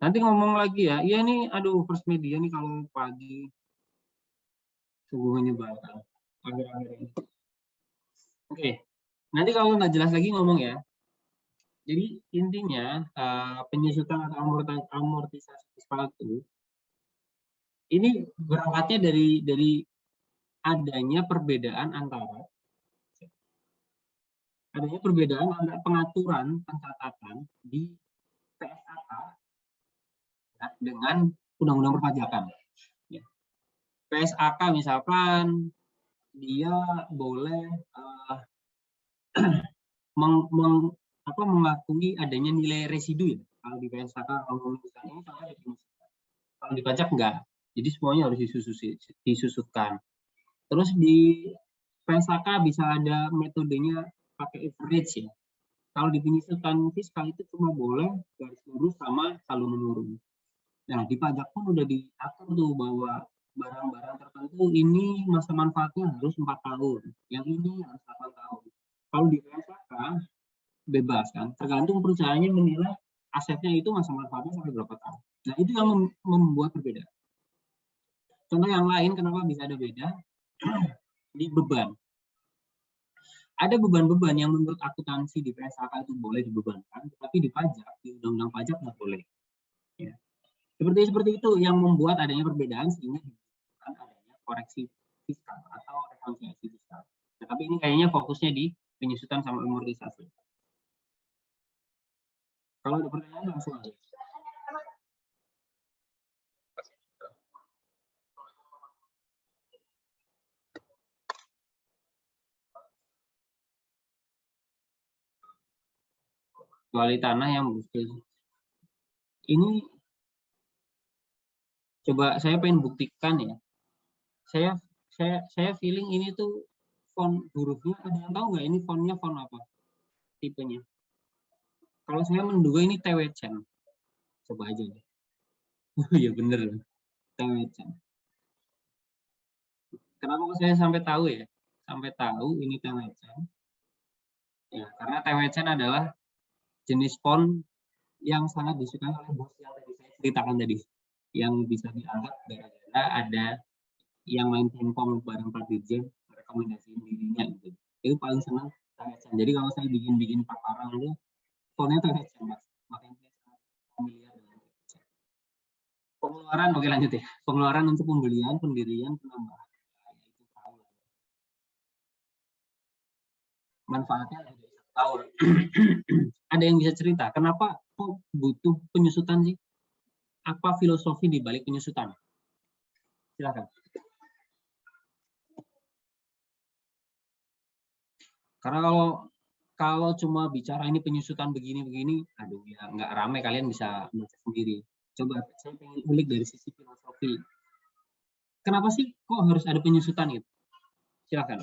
Nanti ngomong lagi ya. Iya nih, aduh First Media nih kalau pagi sungguh menyebalkan akhir-akhir ini. Oke, nanti kalau nggak jelas lagi ngomong ya. Jadi intinya penyusutan atau amortisasi fiskal itu ini berangkatnya dari adanya perbedaan antara pengaturan pencatatan di PSAK ya, dengan undang-undang perpajakan. Ya. PSAK misalkan dia boleh mengakui adanya nilai residu ya. Kalau di PSAK misalnya ini contohnya definisikan. Kalau di pajak enggak. Jadi semuanya harus disusutkan. Terus di PSAK bisa ada metodenya pakai average ya. Kalau di penyusutan fiskal itu cuma boleh garis lurus sama saldo menurun. Nah, di pajak pun udah diatur tuh bahwa barang-barang tertentu ini masa manfaatnya harus 4 tahun, yang ini harus 8 tahun. Kalau di PSAK bebas kan, tergantung perusahaannya menilai asetnya itu masa manfaatnya sampai berapa tahun. Nah, itu yang membuat berbeda. Contoh yang lain kenapa bisa ada beda di beban. Ada beban-beban yang menurut akuntansi di PSAK itu boleh dibebankan, tetapi di pajak, di undang-undang pajak nggak boleh. Ya. Seperti itu yang membuat adanya perbedaan sehingga dibutuhkan adanya koreksi fiskal atau rekonsiliasi fiskal. Nah, tapi ini kayaknya fokusnya di penyusutan sama amortisasi. Kalau ada pertanyaan langsung aja. Kecuali tanah yang muskil. Ini coba saya pengen buktikan ya. Saya feeling ini tuh font hurufnya, ada yang tahu nggak ini fontnya font apa? Tipenya. Kalau saya menduga ini TWCen. Coba aja deh. Oh iya bener. TWCen. Kenapa saya sampai tahu ya? Sampai tahu ini TWCen. Ya, karena TWCen adalah jenis font yang sangat disukai oleh bos yang tadi saya ceritakan tadi. Yang bisa dianggap gara-gara ada yang main pingpong bareng Pak Dirjen rekomendasiin dirinya gitu. Itu paling senang TWCen. Jadi kalau saya bikin paparan itu fontnya TWCen Mas. Makanya saya sangat familiar dengan TWCen. Pengeluaran, oke lanjut ya. Pengeluaran untuk pembelian, pendirian, penambahan. Itu tahu. Manfaatnya ada tahu. Ada yang bisa cerita kenapa kok butuh penyusutan sih? Apa filosofi di balik penyusutan? Silakan. Karena kalau cuma bicara ini penyusutan begini-begini, aduh ya nggak ramai, kalian bisa baca sendiri. Coba saya pengen ulik dari sisi filosofi. Kenapa sih kok harus ada penyusutan itu? Silakan.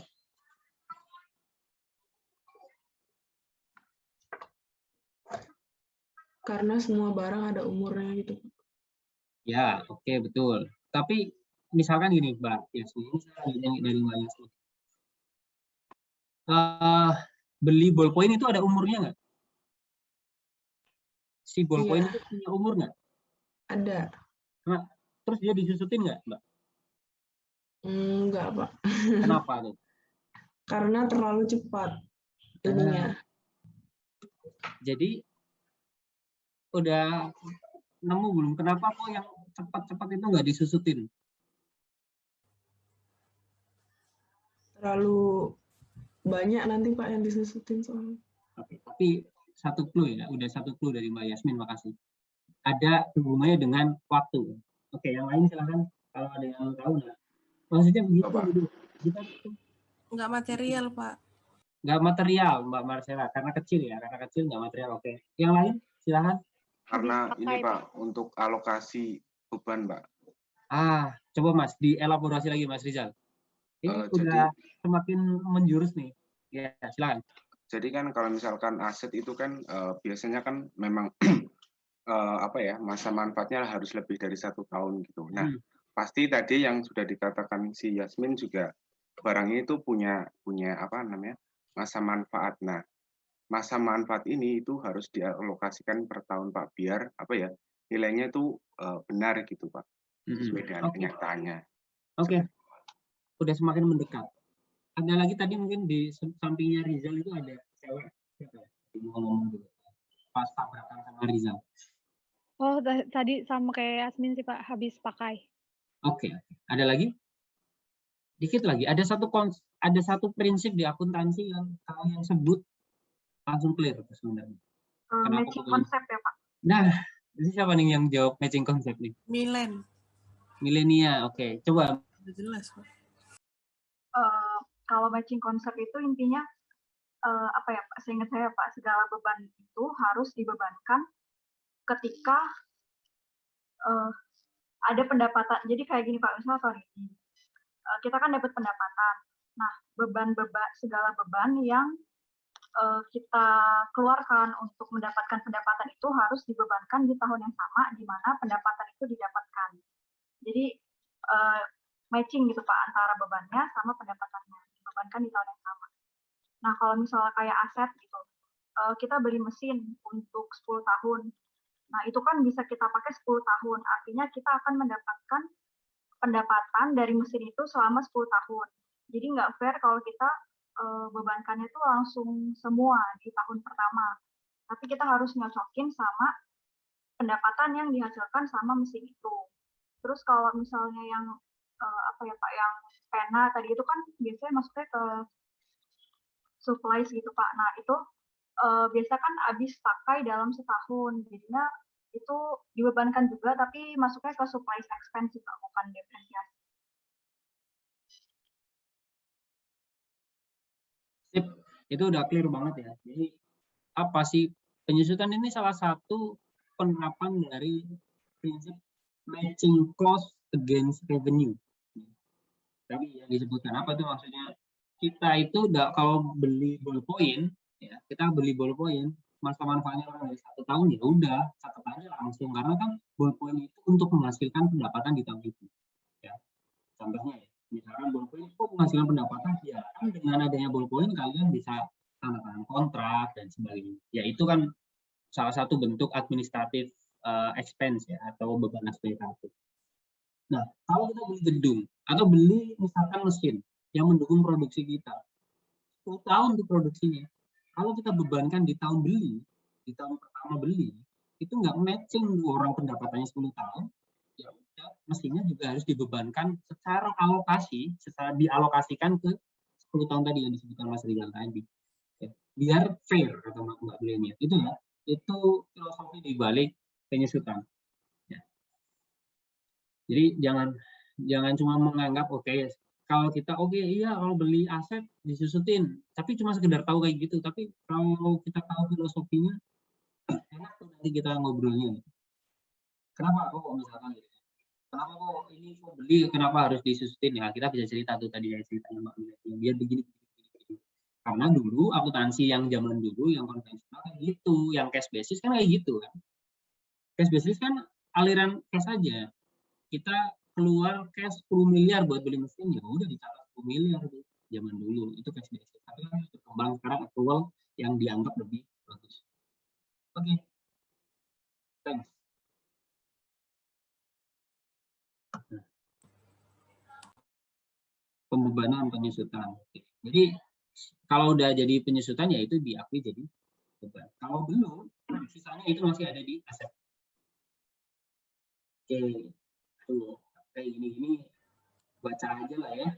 Karena semua barang ada umurnya gitu. Ya, oke, betul. Tapi misalkan gini, Mbak Yasmin, ini saya yang dari Mbak Yasmin. Beli ballpoint itu ada umurnya nggak? Si ballpoint itu punya umur nggak? Ada. Nah, terus dia disusutin nggak, Mbak? Enggak, Pak. Kenapa tuh? Karena terlalu cepat ininya. Jadi udah nemu belum? Kenapa kok yang cepat-cepat itu nggak disusutin? Terlalu banyak nanti Pak yang disusutin soalnya. Oke, tapi satu clue ya, udah satu clue dari Mbak Yasmin, makasih. Ada hubungannya dengan waktu. Oke, yang lain silahkan kalau ada yang tahu nggak? Maksudnya begitu. Kita nggak material Pak. Nggak material Mbak Marcella, karena kecil ya, karena kecil nggak material. Oke, yang lain silahkan. Karena ini Pak, untuk alokasi beban Pak. Coba Mas dielaborasi lagi Mas Rizal. Ini udah semakin menjurus nih. Ya, silakan. Jadi kan kalau misalkan aset itu kan biasanya kan memang apa ya, masa manfaatnya harus lebih dari 1 tahun gitu. Nah, pasti tadi yang sudah dikatakan si Yasmin juga barang itu punya apa namanya, masa manfaat. Nah, masa manfaat ini itu harus dialokasikan per tahun Pak, biar apa ya, nilainya itu benar gitu Pak, sesuai dengan Oke, kenyataannya. oke, udah semakin mendekat. Ada lagi tadi mungkin di sampingnya Rizal itu ada cewek, siapa ya? Ngomong dulu. Pas tabrakan sama Rizal. Oh, tadi sama kayak Yasmin sih Pak, habis pakai. Oke, ada lagi? Dikit lagi. Ada satu prinsip di akuntansi yang kalian sebut langsung clear sebenarnya. Kenapa Matching pokoknya? konsep ya Pak. Nah, ini siapa nih yang jawab matching konsep nih? Milen. Milenia, oke. Coba. Udah jelas, Pak. Kalau matching konsep itu intinya apa ya Pak? Seingat saya Pak, segala beban itu harus dibebankan ketika ada pendapatan. Jadi kayak gini Pak, misalnya tahun ini kita kan dapat pendapatan. Nah, segala beban yang kita keluarkan untuk mendapatkan pendapatan itu harus dibebankan di tahun yang sama di mana pendapatan itu didapatkan. Jadi matching gitu Pak antara bebannya sama pendapatannya dibebankan di tahun yang sama. Nah kalau misalnya kayak aset gitu, kita beli mesin untuk 10 tahun. Nah itu kan bisa kita pakai 10 tahun. Artinya kita akan mendapatkan pendapatan dari mesin itu selama 10 tahun. Jadi nggak fair kalau kita bebankannya itu langsung semua di tahun pertama. Tapi kita harus nyocokin sama pendapatan yang dihasilkan sama mesin itu. Terus kalau misalnya yang apa ya Pak, yang pena tadi itu kan biasanya masuknya ke supplies gitu Pak. Nah itu biasa kan habis pakai dalam setahun, jadinya itu dibebankan juga, tapi masuknya ke supplies expense Pak, bukan depresiasi. Sip, itu udah clear banget ya. Jadi apa sih penyusutan ini salah satu penerapan dari prinsip matching cost against revenue. Tadi yang disebutkan apa tuh maksudnya? Kita itu udah kalau beli ballpoint, ya kita beli ballpoint masa manfaatnya dari 1 tahun ya udah catat aja langsung karena kan ballpoint itu untuk menghasilkan pendapatan di tahun itu. Ya, contohnya ya, misalkan ballpoint itu menghasilkan pendapatan ya kan dengan adanya ballpoint kalian bisa tanda tangan kontrak dan sebagainya. Ya itu kan salah satu bentuk administratif expense ya atau beban administratif. Nah, kalau kita beli gedung atau beli misalkan mesin yang mendukung produksi kita, 10 tahun untuk produksinya. Kalau kita bebankan di tahun beli, di tahun pertama beli, itu nggak matching orang pendapatannya 10 tahun, ya udah, mestinya juga harus dibebankan secara alokasi, secara dialokasikan ke 10 tahun tadi yang disebutkan Mas Rizal tadi. Ya, biar fair kata Mbak Milenia. Itu ya, itu filosofi di balik penyusutan. Ya. Jadi jangan cuma menganggap kalau kita iya kalau beli aset disusutin, tapi cuma sekedar tahu kayak gitu. Tapi kalau kita tahu filosofinya, enak tuh nanti kita ngobrolnya. Kenapa kok misalkan gitu? Kenapa kok ini kok beli? Kenapa harus disusutin? Ya kita bisa cerita tuh tadi ya ceritanya Mbak Milenia. Biar begini. Karena dulu akuntansi yang zaman dulu yang konvensional kayak gitu, yang cash basis kan kayak gitu kan. Cash basis kan aliran cash aja. Kita keluar cash 10 miliar buat beli mesin ya udah dicatat 10 miliar tuh zaman dulu itu cash basis. Tapi kan berkembang sekarang accrual yang dianggap lebih bagus. Oke. Thanks. Pembebanan penyusutan. Jadi kalau udah jadi penyusutan ya itu diakui jadi beban. Kalau belum, sisanya itu masih ada di aset. Oke. Tuh, kayak gini baca aja lah ya.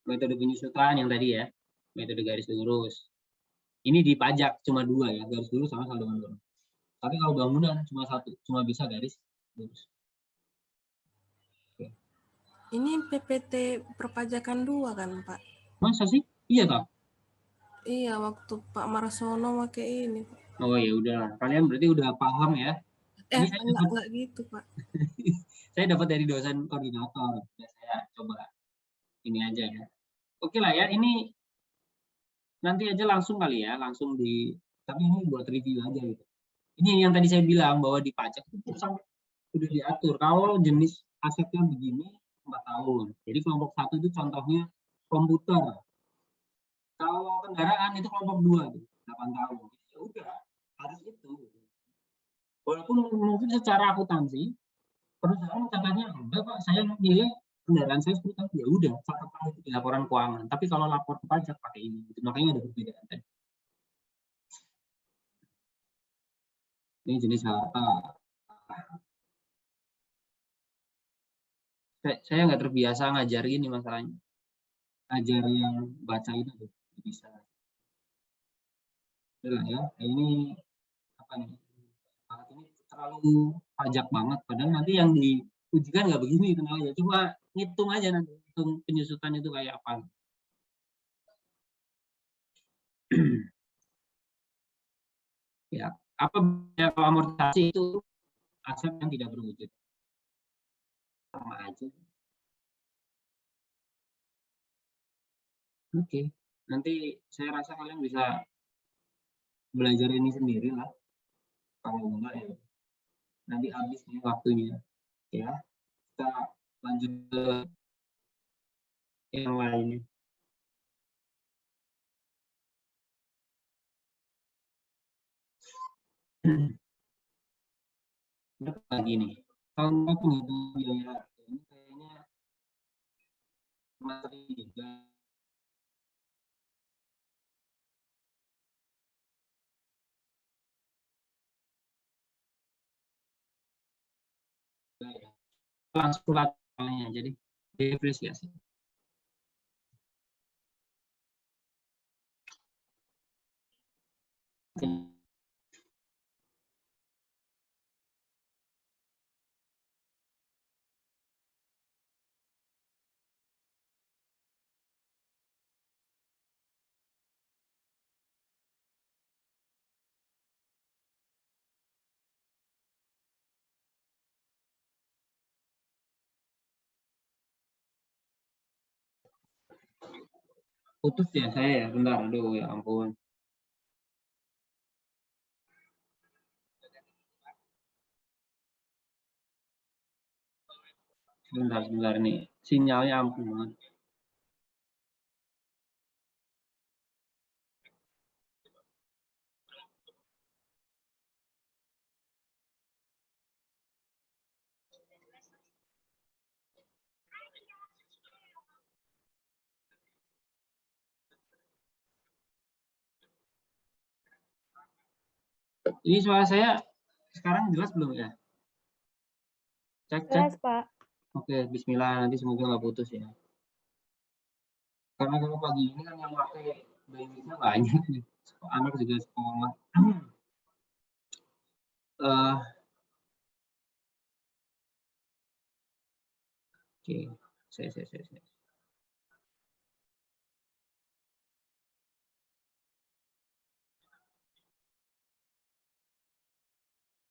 Metode penyusutan yang tadi ya, metode garis lurus. Ini di pajak cuma 2 ya, garis lurus sama saldo mandor. Tapi kalau bangunan cuma 1, cuma bisa garis lurus. Oke. Ini PPT perpajakan 2 kan, Pak? Masa sih? Iya toh? Iya, waktu Pak Marsono pakai ini. Oh ya udah, kalian berarti udah paham ya. Ini saya enggak gitu, Pak. saya dapat dari dosen koordinator. Saya coba ini aja ya. Oke lah ya, ini nanti aja langsung kali ya, langsung tapi ini buat review aja gitu. Ini yang tadi saya bilang bahwa di pajak itu sampai sudah diatur. Kalau jenis asetnya begini 4 tahun. Jadi kelompok 1 itu contohnya komputer. Kalau kendaraan itu kelompok 2 8 tahun. Ya udah, harus itu. Walaupun mungkin secara akuntansi perusahaan katanya enggak Pak, saya nilai kendaraan saya 10 tahun, ya udah catatan itu di laporan keuangan. Tapi kalau lapor ke pajak pakai ini, gitu. Makanya ada perbedaan tadi. Ini jenis saya nggak terbiasa ngajar ini masalahnya. Ngajar yang baca itu bisa. Udah ya, ini apa nih? Ini terlalu pajak banget. Padahal nanti yang diujikan nggak begini, tenang aja. Cuma ngitung aja nanti, hitung penyusutan itu kayak apa. Ya, apa kalau amortisasi itu aset yang tidak berwujud? Sama aja. Oke, nanti saya rasa kalian bisa belajar ini sendiri lah. Kalau enggak ya nanti habis nih waktunya. Ya, kita lanjut ke yang lainnya. Berapa lagi nih? Kalau mau penghitung biaya ini kayaknya materi juga. Langsung latarnya, jadi depresiasi. Putus ya saya ya, bentar, aduh ya ampun. Sebentar nih, sinyalnya ampun banget. Ini suara saya sekarang jelas belum ya? Cek. Jelas, Pak. Oke, bismillah, nanti semoga nggak putus ya. Karena kalau pagi ini kan yang pakai bandwidth-nya banyak nih. Anak juga sekolah. Oke, saya.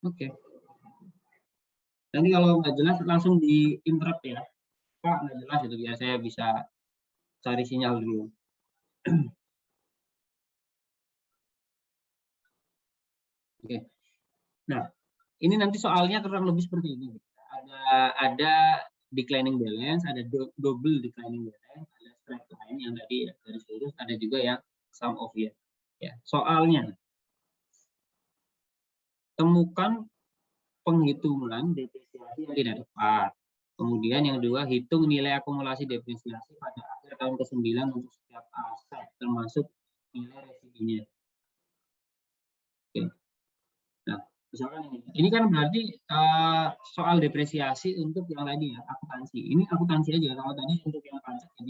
Oke. Nanti kalau nggak jelas langsung di interrupt ya. Pak, nggak jelas itu biar saya bisa cari sinyal dulu. Oke. Nah, ini nanti soalnya kurang lebih seperti ini. Ada declining balance, ada double declining balance, ada straight line yang tadi garis lurus, ada juga yang sum of year. Ya, soalnya temukan penghitungan depresiasi yang tidak tepat. Kemudian yang kedua, hitung nilai akumulasi depresiasi pada akhir tahun ke-9 untuk setiap aset, termasuk nilai residunya. Oke. Nah, misalkan ini kan berarti soal depresiasi untuk yang tadi ya, akuntansi. Ini akuntansi aja. Kalau tadi untuk yang pajak ya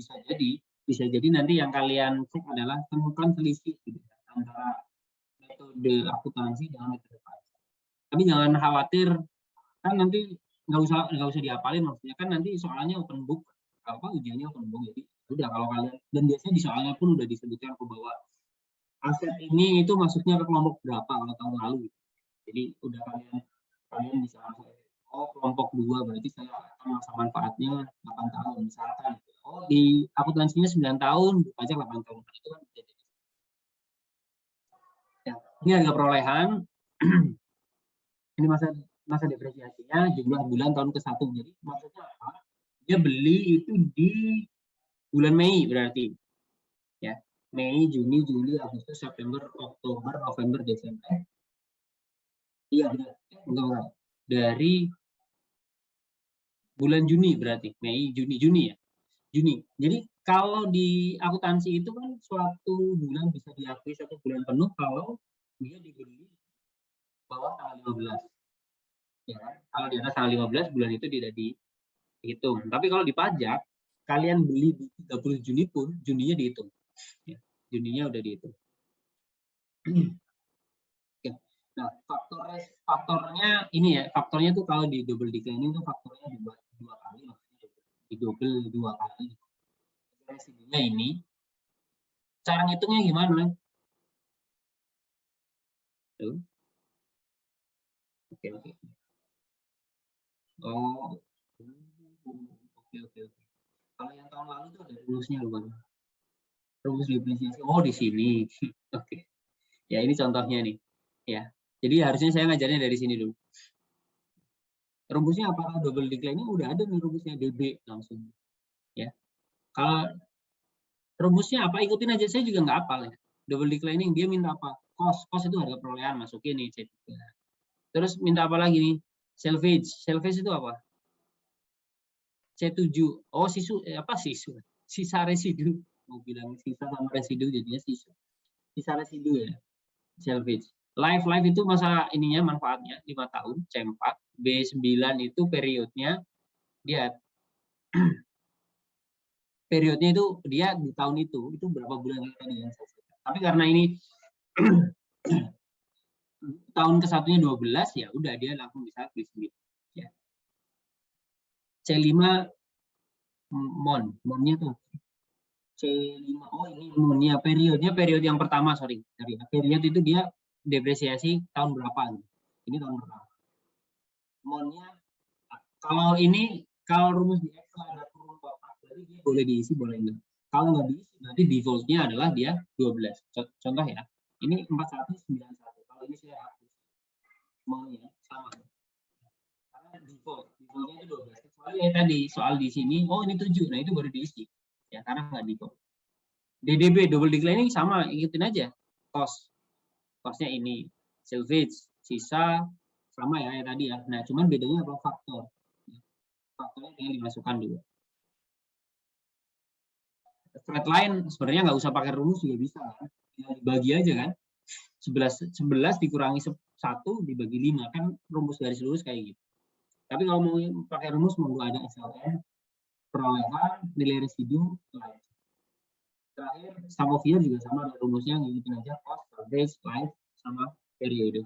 bisa jadi nanti yang kalian cek adalah temukan selisih gitu, antara metode akuntansi dengan metode pajak. Tapi jangan khawatir, kan nanti nggak usah dihafalin, maksudnya kan nanti soalnya open book, ujiannya open book, jadi udah kalau kalian, dan biasanya di soalnya pun udah disebutkan bahwa aset ini itu masuknya ke kelompok berapa kalau tahun lalu, jadi udah kalian bisa langsung, kelompok 2 berarti saya akan masa manfaatnya 8 tahun misalkan, di akuntansinya 9 tahun, di pajak 8 tahun, itu kan bisa jadi. Ya, ini harga perolehan. Ini masa depresiasinya jumlah bulan tahun ke-1. Jadi maksudnya apa? Dia beli itu di bulan Mei berarti. Ya, Mei, Juni, Juli, Agustus, September, Oktober, November, Desember. Iya, benar. Enggak. Dari bulan Juni berarti, Mei, Juni ya. Juni. Jadi kalau di akuntansi itu kan suatu bulan bisa diakui satu bulan penuh kalau dia dibeli bawah tanggal 15. Ya, kalau di atas tanggal 15 bulan itu tidak dihitung. Tapi kalau di pajak, kalian beli di 30 Juni pun Juninya dihitung. Ya, Juninya udah dihitung. Oke. Nah, faktornya ini ya, faktornya tuh kalau di double declining tuh faktornya dua kali, maksudnya di double 2 kali. Residunya ini, cara ngitungnya gimana? Tuh. Oke. Oh, oke. Kalau yang tahun lalu tuh ada rumusnya loh, Bang. Rumus depresiasi. Oh, di sini. Oke. Ya, ini contohnya nih. Ya. Jadi harusnya saya ngajarnya dari sini dulu. Rumusnya apakah double declining? Udah ada nih rumusnya, DB langsung. Ya. Kalau rumusnya apa? Ikutin aja, saya juga nggak hafal ya. Double declining dia minta apa? Cost itu harga perolehan, masukin nih C3. Terus minta apa lagi nih? Salvage. Salvage itu apa? C7. Oh, sisa residu. Mau bilang sisa sama residu jadinya sisa residu ya. Salvage. Life itu masa ininya manfaatnya 5 tahun, C4. B9 itu periodnya dia periodnya itu dia di tahun itu berapa bulan tadi yang saya sebutkan. Tapi karena ini tahun ke-1-nya 12 ya udah dia langsung bisa B9 ya. C5 monnya tuh C5. Oh, ini monnya periode yang pertama, sorry. Period itu dia depresiasi tahun berapa? Ini tahun berapa? Monnya kalau rumus di Excel ada kurung kotak, berarti dia boleh diisi, boleh enggak. Kalau nggak diisi, berarti default-nya adalah dia 12. Contoh ya, ini 4191. Kalau ini saya hapus. Monnya sama. Karena default-nya itu 12. Kecuali tadi soal di sini, oh ini 7. Nah, itu baru diisi. Ya, karena nggak default. DDB, double declining sama, ikutin aja. Cost-nya ini. Salvage, sisa, sama ya tadi ya. Nah, cuman bedanya apa? Faktornya tinggal dimasukkan dulu. Straight line sebenarnya nggak usah pakai rumus juga bisa kan. Tinggal dibagi aja kan. 11 dikurangi 1 dibagi 5 kan rumus garis lurus kayak gitu. Tapi kalau mau pakai rumus mau ada SLN, perolehan, nilai residu, life. Terakhir sum of year juga sama ada rumusnya, ngikutin aja cost, average, life sama periode.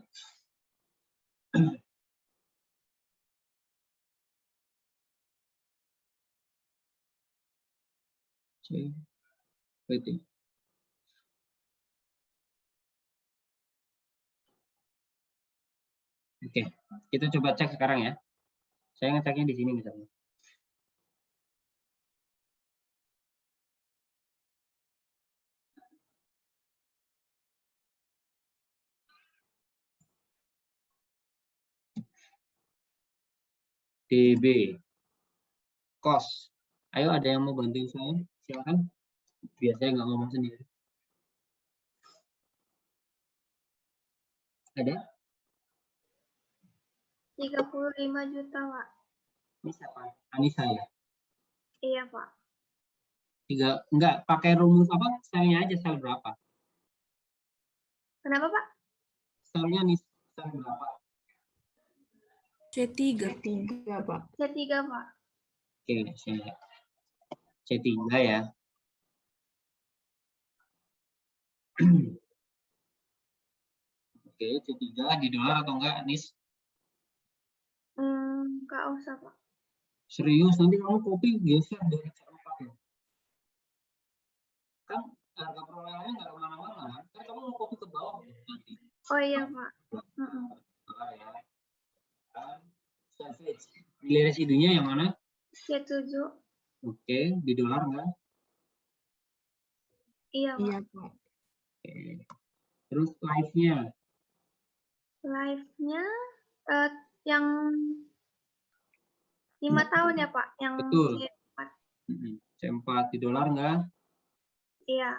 CPT. Oke, kita coba cek sekarang ya. Saya ngeceknya di sini misalnya. DB cost. Ayo ada yang mau bantuin saya? Silakan. Biasanya nggak ngomong sendiri. Ada? 35 juta, Pak. Ini siapa? Anissa ya? Iya, Pak. Enggak pakai rumus apa? Selnya aja, sel berapa? Kenapa, Pak? Selnya nih, sel berapa? C3. C3, Pak. C3, Pak. Oke, C3 ya. Oke, C3 di dolar atau enggak, Nis? Nggak usah, Pak. Serius, nanti kamu kopi geser dari C4 ya. Kan harga perolehannya nggak kemana-mana, kan kamu mau kopi ke bawah nanti. Oh iya, Pak. Salvage. Nilai residunya yang mana? C7. Oke, di dolar enggak? Iya, Pak. Iya, Pak. Oke. Terus life-nya? Live-nya yang 5 tahun ya, Pak? Yang Betul. C4. C4 di dolar enggak? Iya.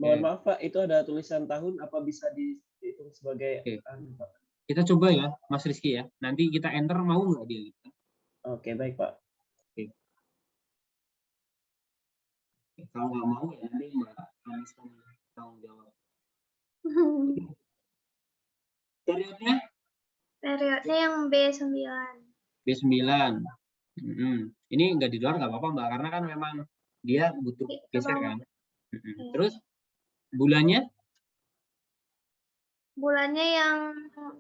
Mohon maaf Pak, itu ada tulisan tahun apa bisa dihitung sebagai Oke. Pak? Kita coba ya, Mas Rizky ya. Nanti kita enter, mau nggak dia? Oke, baik Pak. Kalau nggak mau ya nanti Mbak Anis tanggung jawab. Periodnya Periodnya yang B9. B9. Ini nggak di luar nggak apa-apa Mbak, karena kan memang dia butuh geser kan. Terus bulannya? Bulannya yang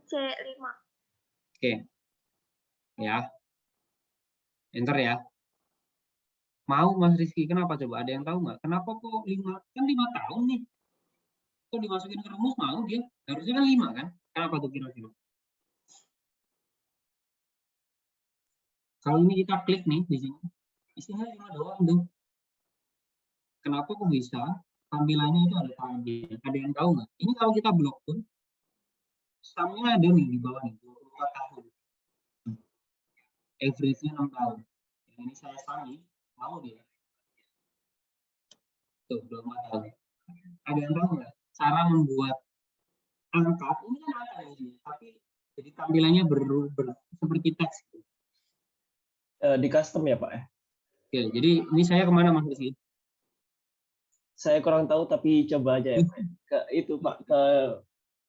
C5. Oke. Ya. Enter ya. Mau Mas Rizky, kenapa coba? Ada yang tahu nggak? Kenapa kok 5? Kan 5 tahun nih. Kok dimasukin ke rumus mau dia? Harusnya kan 5 kan? Kenapa tuh kira-kira? Kalau ini kita klik nih di sini, isinya 5 doang tuh. Kenapa kok bisa? Tampilannya itu ada tampil. Ada yang tahu nggak? Ini kalau kita blok pun, sumnya ada nih di bawah nih, 24 tahun. Average-nya 6 tahun. Yang ini saya sami, mau dia. Tuh, 24 tahun. Ada yang tahu nggak? Cara membuat angka, ini kan angka ini, tapi jadi tampilannya seperti teks. Di custom ya Pak ya? Oke, jadi ini saya kemana Mas Rizky? Saya kurang tahu tapi coba aja ya Pak. Ke itu Pak, ke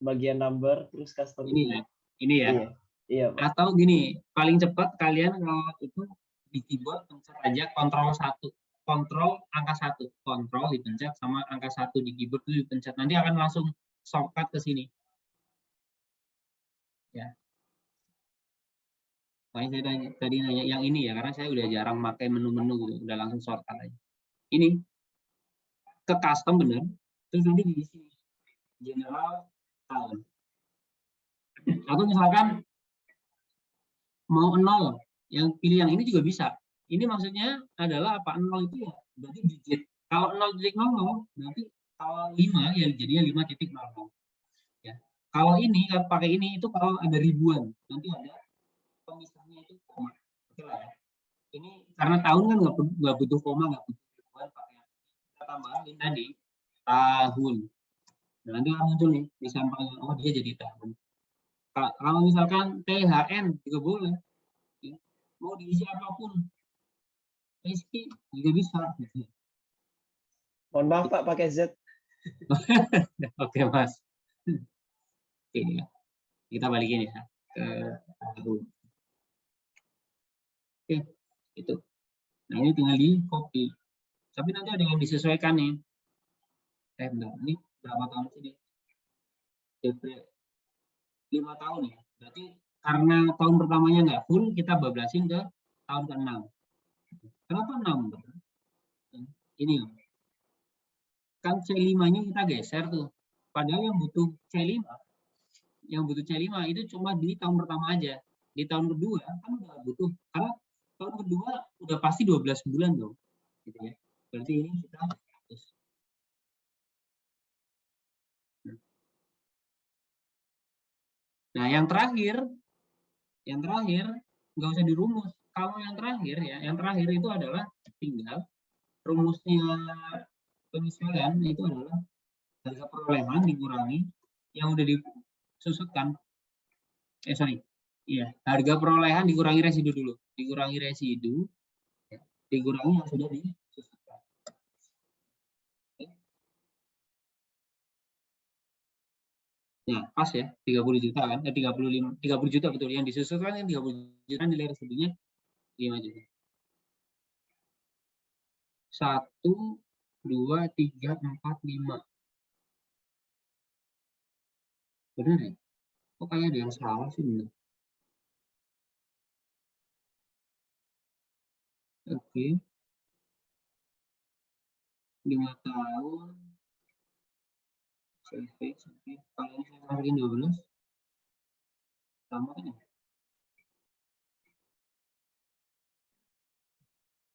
bagian number terus custom. Ini ya. Ini ya. Iya, iya Pak. Atau gini, paling cepat kalian kalau itu di keyboard pencet aja kontrol 1. Kontrol angka 1. Kontrol dipencet sama angka 1 di keyboard itu dipencet. Nanti akan langsung shortcut ke sini. Ya. Makanya saya tadi nanya yang ini ya, karena saya udah jarang pakai menu-menu gitu, udah langsung shortcut aja. Ini ke custom bener, terus nanti diisi general tahun. Atau misalkan mau 0, yang pilih yang ini juga bisa. Ini maksudnya adalah apa? 0 itu ya berarti digit. Kalau 0.00 berarti kalau 5 ya jadinya 5.00. Ya. Kalau ini kalau pakai ini itu kalau ada ribuan, nanti ada pemisahnya itu koma. Oke lah ya. Ini karena tahun kan nggak butuh koma, nggak butuh ribuan, pakai kita tambahin tadi tahun. Nah, nanti akan muncul nih di sampingnya, oh dia jadi tahun. Kalau misalkan THN juga boleh, ya. Mau diisi apapun, SP juga bisa. Mohon maaf Pak, pakai Z. Oke Mas. Oke, ya. Kita balikin ya ke tahun. Oke, itu. Nah ini tinggal di copy. Tapi nanti ada yang disesuaikan nih. Bentar, ini berapa tahun sih? DP 5 tahun ya. Berarti karena tahun pertamanya nggak full, kita bablasin ke tahun ke-6. Kenapa 6? Ini kan C5-nya kita geser tuh. Padahal yang butuh C5 itu cuma di tahun pertama aja. Di tahun kedua kan udah butuh, karena tahun kedua udah pasti 12 bulan dong. Gitu ya. Berarti ini kita hapus. Nah, yang terakhir nggak usah dirumus. Kalau yang terakhir ya, yang terakhir itu adalah tinggal rumusnya penyesuaian itu adalah harga perolehan dikurangi yang udah disusutkan. Harga perolehan dikurangi residu dulu. Dikurangi residu, ya, dikurangi yang sudah disusutkan. Nah, pas ya, 30 juta kan, 30 juta betul, yang disusutkan kan 30 juta, nilai residunya 5 juta. 1, 2, 3, 4, 5. Benar ya? Kok kayak ada yang salah sih benar? Oke. 5 tahun. Kalau ini saya masukin 12. Sama kan ya?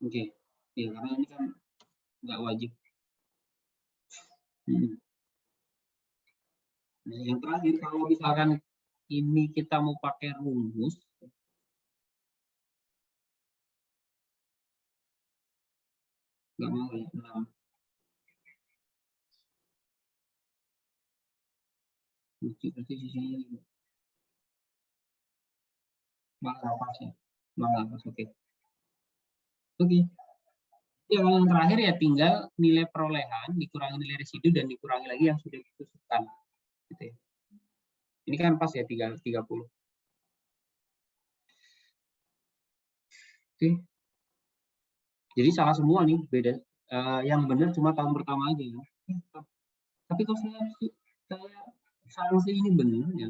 Oke. Ya, karena ini kan nggak wajib. Nah, yang terakhir kalau misalkan ini kita mau pakai rumus, nggak mau ya, 6. Berarti sisinya 5. Malah pas ya. Malah pas, oke. Oke. Ya, kalau yang terakhir ya tinggal nilai perolehan dikurangi nilai residu dan dikurangi lagi yang sudah disusutkan. Gitu ya. Ini kan pas ya 30. Oke. Jadi salah semua nih, beda. Yang benar cuma tahun pertama aja ya. Tapi kalau saya sanksi ini benar ya.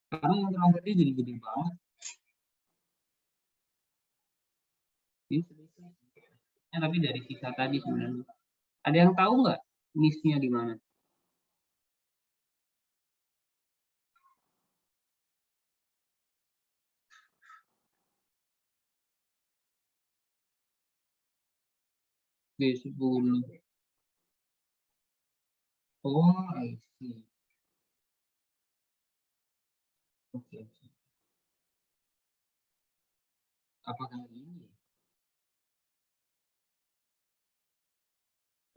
Karena yang terakhir ini jadi gede banget. Ya, tapi dari sisa tadi sebenarnya. Ada yang tahu nggak miss-nya di mana? B10. Oh, I see. Oke. Apakah ini?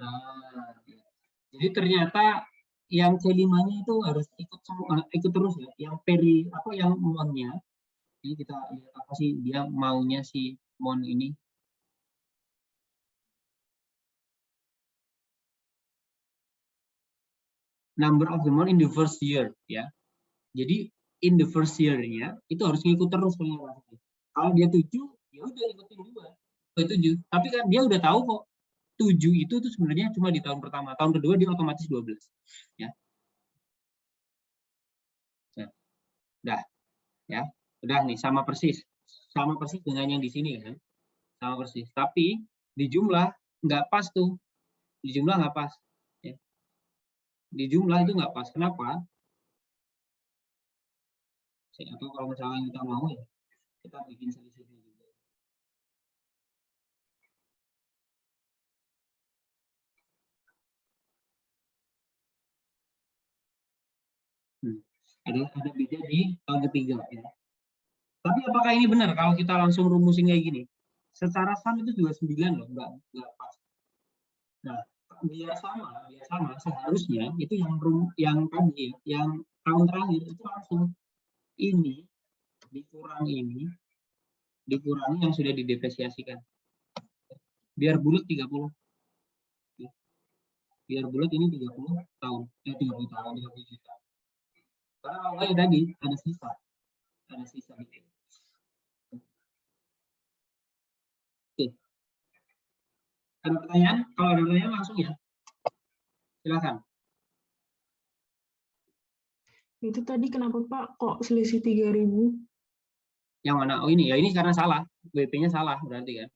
Nah, jadi ternyata yang C5-nya itu harus ikut semua, ikut terus ya. Yang yang monnya. Ini kita lihat apa sih dia maunya si mon ini. Number of the month in the first year ya. Jadi in the first year-nya itu harus ngikut terus ternyata. Kalau dia 7, ya udah ikutin 2 ke 7. Tapi kan dia udah tahu kok 7 itu tuh sebenarnya cuma di tahun pertama. Tahun kedua dia otomatis 12 ya. Nah, udah ya. Udah nih sama persis. Sama persis dengan yang di sini kan. Sama persis. Tapi di jumlah nggak pas tuh. Di jumlah nggak pas. Ya. Di jumlah itu nggak pas. Kenapa? Atau kalau misalnya kita mau ya, kita bikin selisihnya juga. Ada beda di tahun ketiga ya. Tapi apakah ini benar kalau kita langsung rumusin kayak gini? Secara sum itu juga 9 loh, nggak pas. Nah, biar sama seharusnya itu yang tadi yang tahun terakhir itu langsung ini dikurangi yang sudah didepresiasikan. Biar bulat 30. Biar bulat ini 30 tahun. 30 tahun, 30 juta. Karena awalnya tadi ada sisa. Gitu. Oke. Ada pertanyaan? Kalau ada pertanyaan langsung ya. Silakan. Itu tadi kenapa Pak kok selisih 3.000? Yang mana? Oh ini ya, ini karena salah. BP-nya salah berarti kan.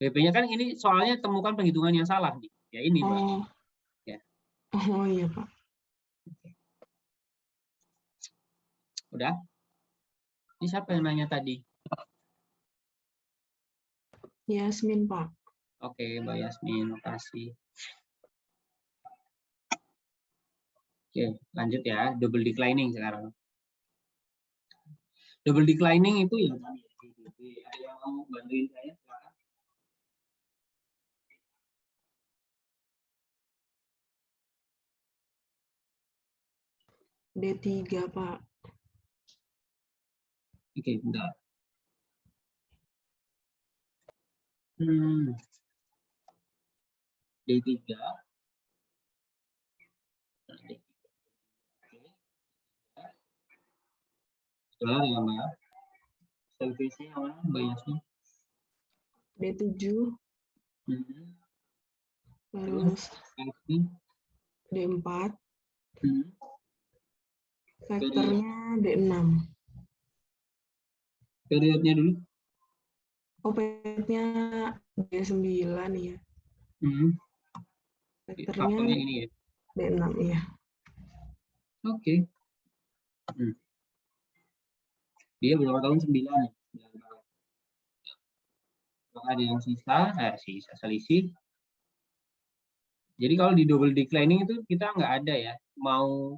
BP-nya kan ini soalnya temukan penghitungan yang salah nih. Ya ini, Pak. Oh. Ya. Oh iya, Pak. Udah? Ini siapa yang nanya tadi? Yasmin, Pak. Oke, Mbak Yasmin, makasih. Oke, lanjut ya. Double declining sekarang. Double declining itu ya tadi. Ada yang mau bantuin saya? Silakan. D3, Pak. Oke, bentar. D3. Setelah ya, Mbak. Servicenya yang mana, Mbak Yasmin? D7. Terus D4. Vektornya D6. Periodnya dulu. Oh, periodnya D9 ya. Vektornya ini ya. D6 ya. Oke. Dia berapa tahun? 9 ya. Apakah ada yang sisa selisih. Jadi kalau di double declining itu kita nggak ada ya, mau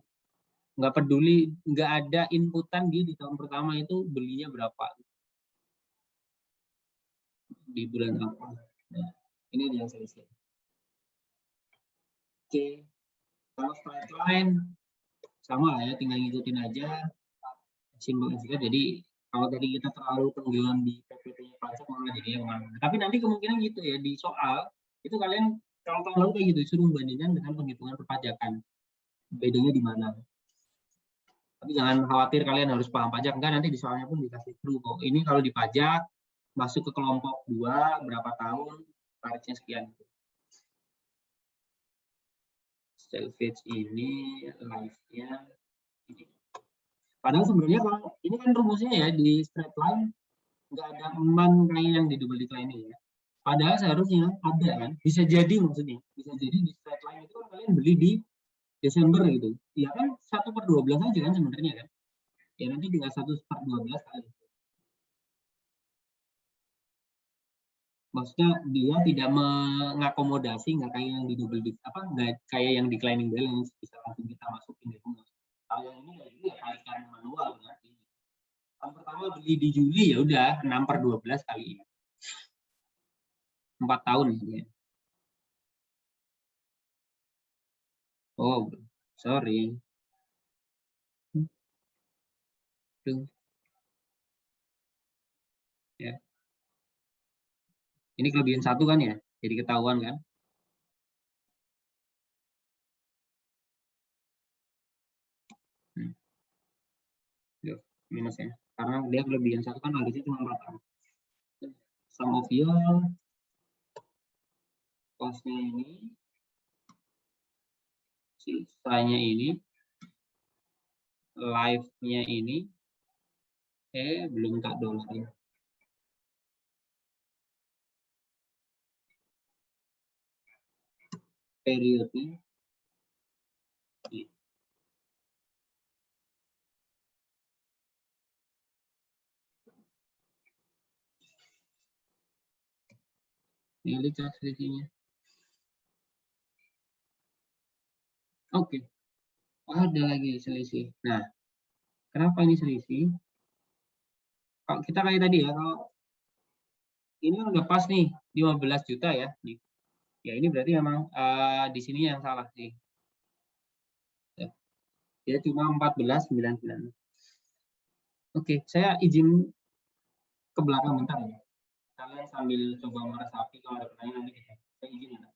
nggak peduli, nggak ada inputan di tahun pertama itu belinya berapa di bulan apa. Nah, ini ada yang selisih. Oke, kalau straight line sama lah ya, tinggal ngikutin aja. simbol SK. Jadi kalau tadi kita terlalu tenggelam di PPT pajak malah jadi kemana-mana. Tapi nanti kemungkinan gitu ya di soal itu kalian kalau tahun lalu kayak gitu suruh bandingkan dengan penghitungan perpajakan. Bedanya di mana? Tapi jangan khawatir kalian harus paham pajak, enggak, nanti di soalnya pun dikasih clue kok. Ini kalau dipajak masuk ke kelompok 2 berapa tahun, tarifnya sekian. Salvage ini life-nya ini. Padahal sebenarnya kalau ini kan rumusnya ya di straight line nggak ada aman kayak yang di double declining ya. Padahal seharusnya ada kan, bisa jadi maksudnya, bisa jadi di straight line itu kan kalian beli di Desember gitu, ya kan 1/12 aja kan sebenarnya kan, ya nanti tinggal 1/12 kali. Maksudnya dia tidak mengakomodasi, nggak kayak yang di double nggak kayak yang declining balance bisa langsung kita masukin di rumus. Kalau yang ini ya kalikan manual nanti. Yang pertama beli di Juli ya udah 6/12 kali 4 tahun ya. Oh, sorry. Tuh. Ya. Ini kelebihan 1 kan ya, jadi ketahuan kan. Minusnya, karena dia kelebihan 1 kan harusnya cuma 4 tahun. Sum of your cost-nya ini, sisanya ini, life-nya ini, belum tak dolar. Periodnya ini lihat selisihnya. Oke, ada lagi selisih. Nah, kenapa ini selisih? Kalau kita kayak tadi ya, kalau ini udah pas nih 15 juta ya. Ya ini berarti memang di sini yang salah sih. Ya, dia cuma 14,99. Oke, saya izin ke belakang bentar ya. Kalian sambil coba meresapi, kalau ada pertanyaan nanti saya izin ya.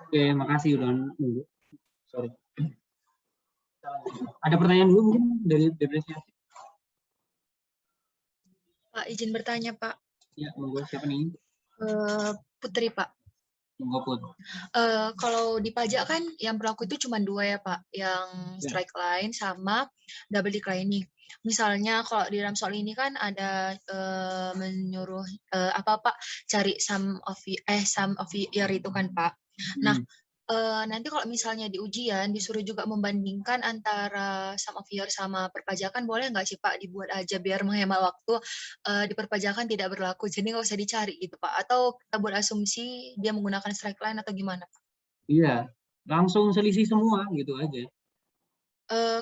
Oke, makasih udah nunggu. Sorry. Ada pertanyaan dulu mungkin dari depresiasi? Pak, izin bertanya, Pak. Ya, monggo siapa nih? Putri, Pak. Monggo Put. Kalau di pajak kan yang berlaku itu cuma 2 ya, Pak. Yang strike line sama double declining. Misalnya kalau di dalam soal ini kan ada menyuruh apa Pak cari sum of year itu kan Pak. Nah, nanti kalau misalnya di ujian disuruh juga membandingkan antara sum of year sama perpajakan, boleh nggak sih Pak dibuat aja biar menghemat waktu, di perpajakan tidak berlaku, jadi nggak usah dicari gitu Pak? Atau kita buat asumsi dia menggunakan strike line atau gimana Pak? Iya, langsung selisih semua gitu aja.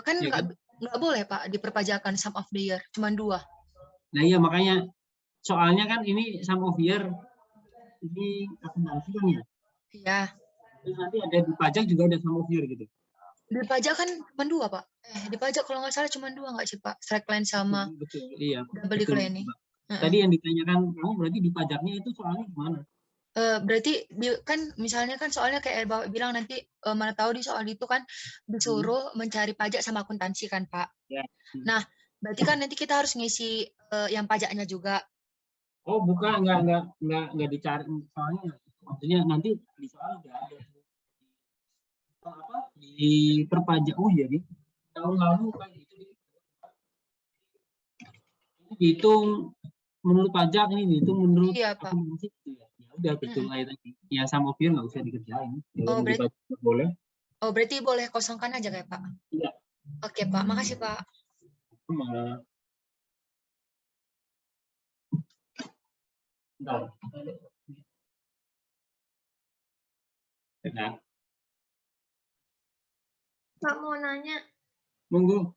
Kan Ya kan? nggak boleh Pak di perpajakan sum of the year, cuma 2. Nah iya makanya soalnya kan ini sum of year ini akuntansi kan ya. Iya. Terus nanti ada di pajak juga ada sum of year gitu. Di pajak kan cuma 2 Pak. Di pajak kalau nggak salah cuma 2 nggak sih Pak? Strike line sama Betul, iya. double declining. Tadi yang ditanyakan kamu berarti di pajaknya itu soalnya gimana? Berarti kan misalnya kan soalnya kayak Bapak bilang nanti mana tahu di soal itu kan disuruh mencari pajak sama akuntansi kan Pak. Ya. Nah, berarti kan nanti kita harus ngisi yang pajaknya juga. Oh bukan, nggak dicari soalnya. Maksudnya nanti di soal udah ada apa di perpajak. Oh iya nih tahun lalu kayak gitu dihitung menurut pajak, ini dihitung menurut akuntansi gitu ya. Ya udah betul kayak tadi. Ya sama year nggak usah dikerjain. Kalau di pajak boleh. Oh berarti boleh kosongkan aja kayak Pak? Iya. Oke Pak, makasih Pak. Bentar. Benar. Pak mau nanya, Monggo.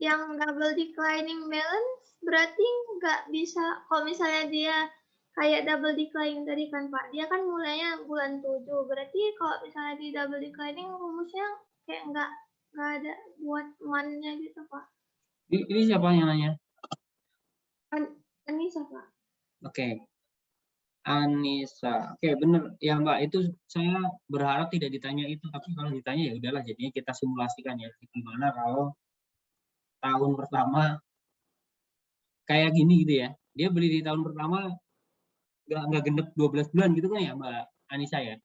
yang double declining balance berarti nggak bisa, kalau misalnya dia kayak double declining tadi kan Pak, dia kan mulainya bulan 7, berarti kalau misalnya di double declining rumusnya kayak nggak ada buat month-nya gitu Pak. Ini siapa yang nanya? Anissa Pak. Oke. Anissa. Oke, benar. Ya Mbak, itu saya berharap tidak ditanya itu, tapi kalau ditanya ya udahlah, jadinya kita simulasikan ya gimana kalau tahun pertama kayak gini gitu ya. Dia beli di tahun pertama nggak genep 12 bulan gitu kan ya Mbak Anissa ya?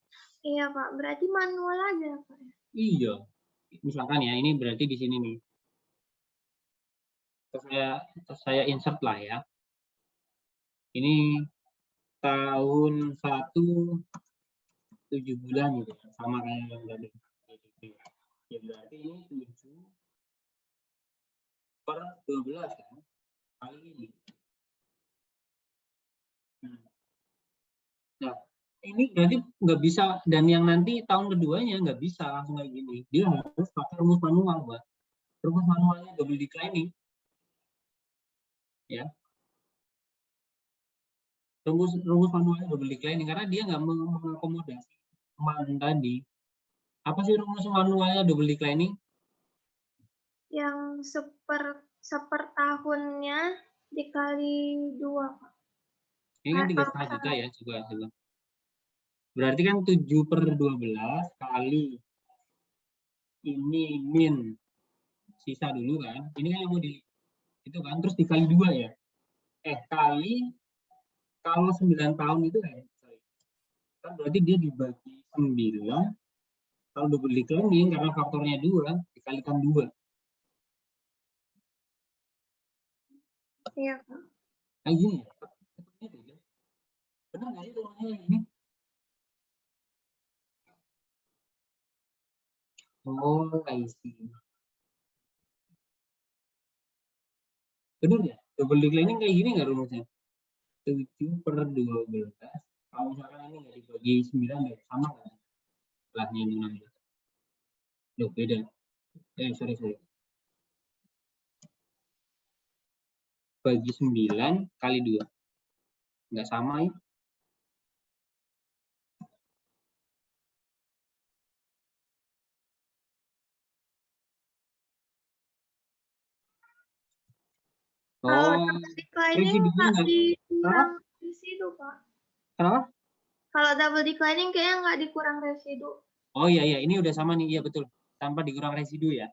Iya Pak, berarti manual aja Pak. Iya. Misalkan ya, ini berarti di sini nih. Terus saya insert lah ya. Ini tahun 1 7 bulan gitu ya, sama kayak yang tadi. Ya berarti ini 7 per 12 kan kali ini. Nah ini berarti nggak bisa, dan yang nanti tahun keduanya nggak bisa langsung kayak gini, dia harus pakai rumus manual Mbak. Rumus manualnya double declining ya. Rumus manualnya double declining karena dia nggak mengakomodasi man tadi. Apa sih rumus manualnya double declining? Yang seper tahunnya dikali 2 Pak. Ini kan 3,5 juta ya, coba. Berarti kan 7 per 12 kali ini min sisa dulu kan. Ini kan yang mau di itu kan, terus dikali 2 ya. Kali kalau 9 tahun itu kan berarti dia dibagi 9 kalau double declining karena faktornya 2 dikalikan 2. Iya Pak. Kayak gini ya. Benar nggak sih turunnya ini? Oh, I see. Benar ya? Double declining kayak gini nggak rumusnya? 7 per 12. Kalau misalkan ini nggak dibagi 9 ya sama kan? Setelahnya ini 16. Loh, beda. Sorry. Bagi 9 kali 2. Nggak sama ya? Kalau double declining nggak dibilang di situ Pak. Kenapa? Kalau double declining kayaknya nggak dikurang residu. Oh iya, ini udah sama nih, iya betul. Tanpa dikurang residu ya.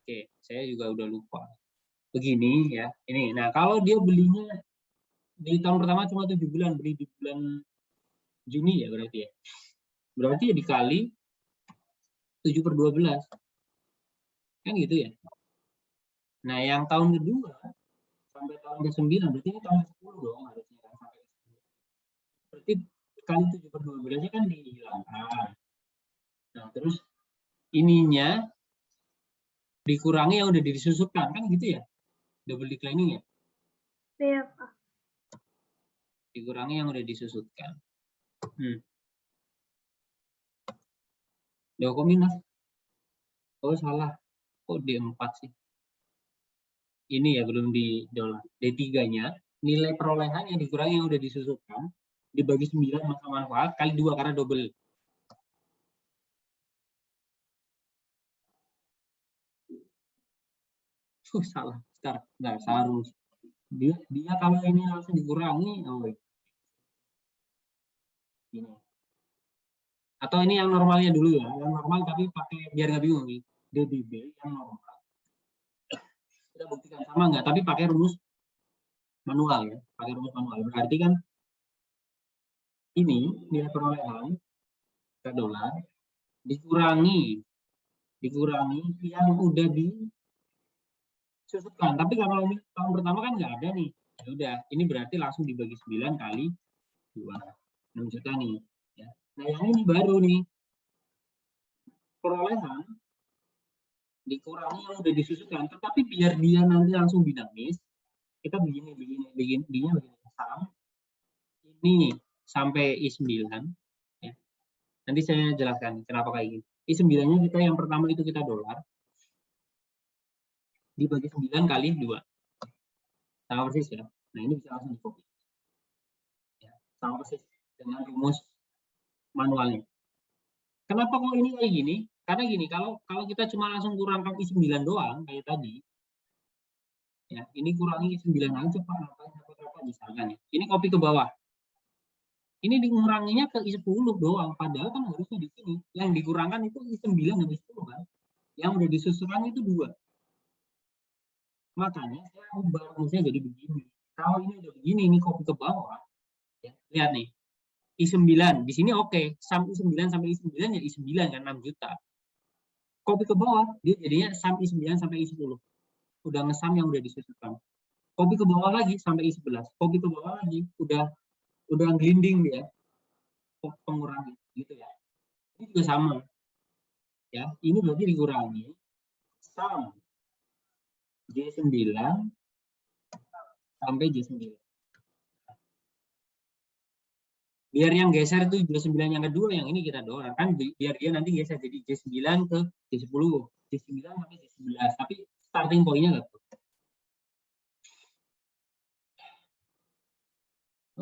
Oke, saya juga udah lupa. Begini ya, ini. Nah, kalau dia belinya di tahun pertama cuma 7 bulan, beli di bulan Juni ya berarti ya. Berarti ya dikali 7/12. Kan gitu ya. Nah, yang tahun kedua sampai tahun ke-9, berarti ini tahun ke-10 dong harusnya kan sampai ke-10. Berarti kali 7/12-nya kan dihilangkan. Nah, terus ininya dikurangi yang udah disusutkan, kan gitu ya? Double declining ya? Iya, Pak. Dikurangi yang udah disusutkan. Loh, kok minus? Oh, salah. Kok D4 sih? Ini ya belum di dolar. D3-nya, nilai perolehan yang dikurangi yang udah disusutkan, dibagi 9 masa manfaat, kali 2 karena double. Salah. Nggak, salah rumus. Dia kalau ini langsung dikurangi, oh, ini. Atau ini yang normalnya dulu ya, yang normal tapi pakai biar nggak bingung nih. DDB yang normal. Kita buktikan sama nggak, tapi pakai rumus manual ya, pakai rumus manual. Berarti kan ini nilai perolehan ke dolar dikurangi yang udah disusutkan. Tapi kalau ini tahun pertama kan nggak ada nih. Ya udah, ini berarti langsung dibagi 9 kali 2, 6 juta nih. Ya. Nah yang ini baru nih, perolehan dikurangi yang udah disusutkan, tetapi biar dia nanti langsung dinamis, kita begini saham ini sampai I9 ya. Nanti saya jelaskan kenapa kayak gini. I9-nya kita yang pertama itu kita dolar dibagi 9 kali 2. Sama persis ya. Nah, ini bisa langsung di-copy. Ya, sama persis dengan rumus manualnya. Kenapa kok ini kayak gini? Karena gini, kalau kita cuma langsung kurangkan I9 doang kayak tadi, ya ini kurangi I9 aja Pak, apa misalkan ya. Ini copy ke bawah. Ini dikuranginya ke I10 doang, padahal kan harusnya di sini. Yang dikurangkan itu I9 dan I10 kan. Yang udah disusulkan itu 2. Makanya saya ubah rumusnya jadi begini. Kalau ini udah begini, ini copy ke bawah. Ya, lihat nih. I9 di sini oke, sum I9 sampai I9 ya I9 kan 6 juta. Copy ke bawah, dia jadinya sum I9 sampai I10. Udah ngesam yang udah disusutkan. Copy ke bawah lagi sampai I11. Copy ke bawah lagi, udah gelinding dia. Pengurangi gitu ya. Ini juga sama. Ya, ini berarti dikurangi sum J9 sampai J9. Biar yang geser itu J9 yang kedua, yang ini kita dolar kan, biar dia nanti geser jadi J9 ke J10, J9 sampai J11, tapi starting point-nya nggak tuh.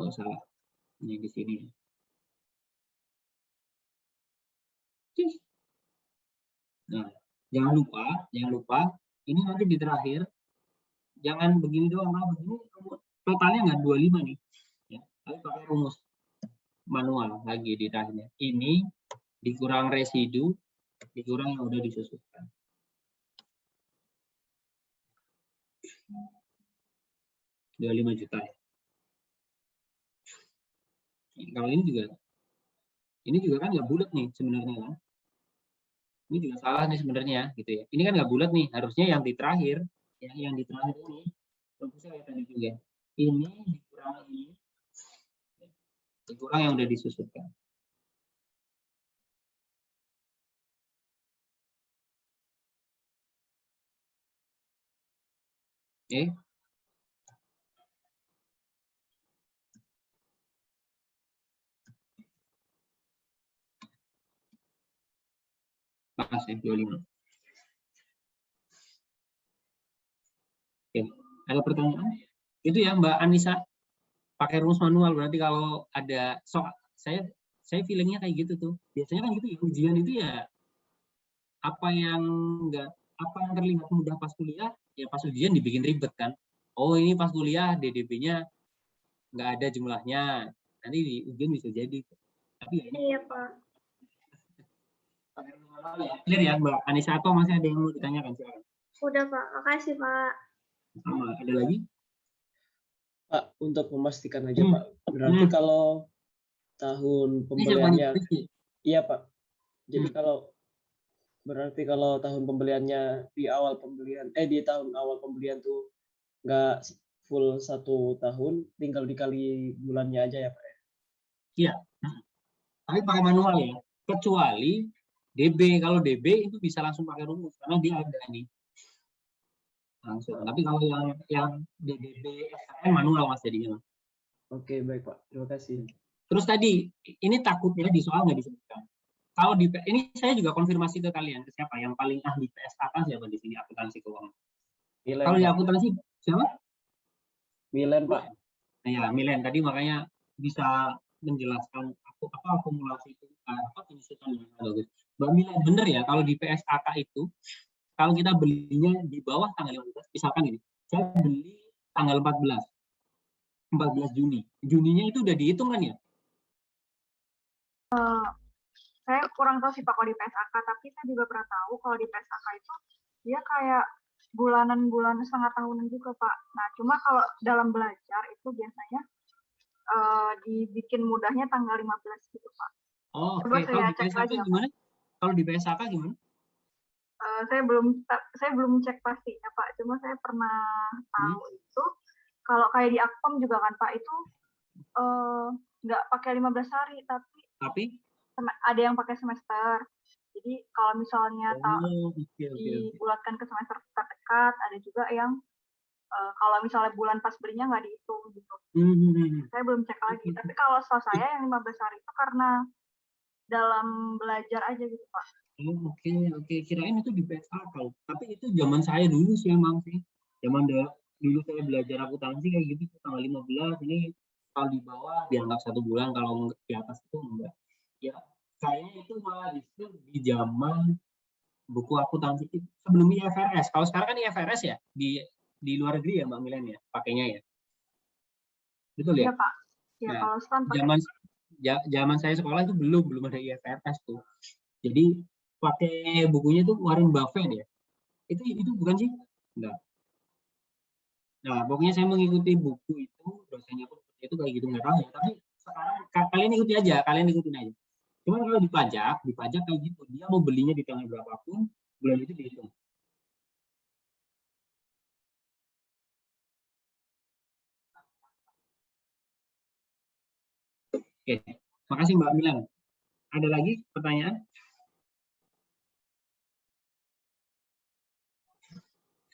Oh salah, ini di sini. Nah, jangan lupa, ini nanti di terakhir, jangan begini doang, begini totalnya nggak 25 nih, ya, tapi pakai rumus manual lagi di terakhirnya. Ini dikurang residu, dikurang yang udah disusutkan. Dua 5 juta ya. Kalau ini juga kan nggak bulat nih sebenarnya kan. Ini juga salah nih sebenarnya gitu ya. Ini kan nggak bulat nih, harusnya yang di terakhir, yang di terakhir ini, rumusnya kayak tadi juga. Ini dikurang yang udah disusutkan. Oke. Pas ya, 25. Oke, ada pertanyaan? Itu ya Mbak Anissa, pakai rumus manual, berarti kalau ada soal, saya feelingnya kayak gitu tuh. Biasanya kan gitu ya, ujian itu ya apa yang terlihat mudah pas kuliah, ya pas ujian dibikin ribet kan. Oh ini pas kuliah DDB-nya nggak ada jumlahnya. Nanti di ujian bisa jadi. Tapi ya ini Iya, Pak. clear ya Mbak Anissa, atau masih ada yang mau ditanyakan? Silakan. Udah, Pak. Makasih, Pak. Sama, ada lagi? Pak, untuk memastikan aja Pak, berarti kalau tahun Ini siapa nih? pembeliannya, Rizky? iya Pak. Jadi berarti kalau tahun pembeliannya di tahun awal pembelian tuh nggak full 1 tahun, tinggal dikali bulannya aja ya Pak? Iya. Tapi pakai manual ya. Kecuali DB. Kalau DB itu bisa langsung pakai rumus karena dia ada nih. Langsung. Tapi kalau yang DB SKN manual Mas jadinya. Oke, baik Pak. Terima kasih. Terus tadi ini takutnya di soal nggak disebutkan. Kalau di ini saya juga konfirmasi ke kalian, ke siapa yang paling ahli PSAK siapa di sini, akuntansi keuangan. Milen, Kalau di Pak. akuntansi siapa? Milen Pak. Nah, ya Milen tadi makanya bisa menjelaskan apa akumulasi itu apa penyusutan yang bagus. Mbak Milen bener ya, kalau di PSAK itu kalau kita belinya di bawah tanggal 15, misalkan ini, saya beli tanggal 14 Juni. Juninya itu udah dihitung kan ya? Saya kurang tahu sih Pak kalau di PSAK, tapi saya juga pernah tahu kalau di PSAK itu dia kayak bulanan setengah tahunan juga Pak. Nah, cuma kalau dalam belajar itu biasanya dibikin mudahnya tanggal 15 gitu Pak. Oh, Coba oke. saya Kalau di cek PSAK lagi ya, Pak. gimana? Kalau di PSAK gimana? Saya belum cek pastinya Pak, cuma saya pernah tahu itu kalau kayak di Akpom juga kan Pak itu nggak pakai 15 hari, tapi ada yang pakai semester. Jadi kalau misalnya dibulatkan ke semester terdekat, ada juga yang kalau misalnya bulan pas belinya nggak dihitung gitu. Saya belum cek lagi. Tapi kalau setahu saya yang 15 hari itu karena dalam belajar aja gitu Pak. Oke. Kirain itu di PSAK. Tapi itu zaman saya dulu sih emang sih. Zaman dulu saya belajar akuntansi kayak gitu tanggal 15 ini kalau di bawah dianggap 1 bulan, kalau di atas itu enggak. Ya, kayaknya itu malah justru di zaman buku akuntansi sebelum IFRS. Kalau sekarang kan IFRS ya di luar negeri ya Mbak Milen ya pakainya ya. Betul ya? Iya Pak. Ya, nah, kalau sekarang pakai. Zaman saya sekolah itu belum ada IFRS tuh. Jadi pakai bukunya tuh Warren Buffett ya. Itu bukan sih? Enggak. Nah, pokoknya saya mengikuti buku itu, dosennya pun itu kayak gitu nggak tahu ya. Tapi sekarang kalian ikutin aja. Cuma kalau dipajak kayak gitu, dia mau belinya di tanggal berapapun, bulan itu dihitung. Oke, makasih Mbak Milan. Ada lagi pertanyaan?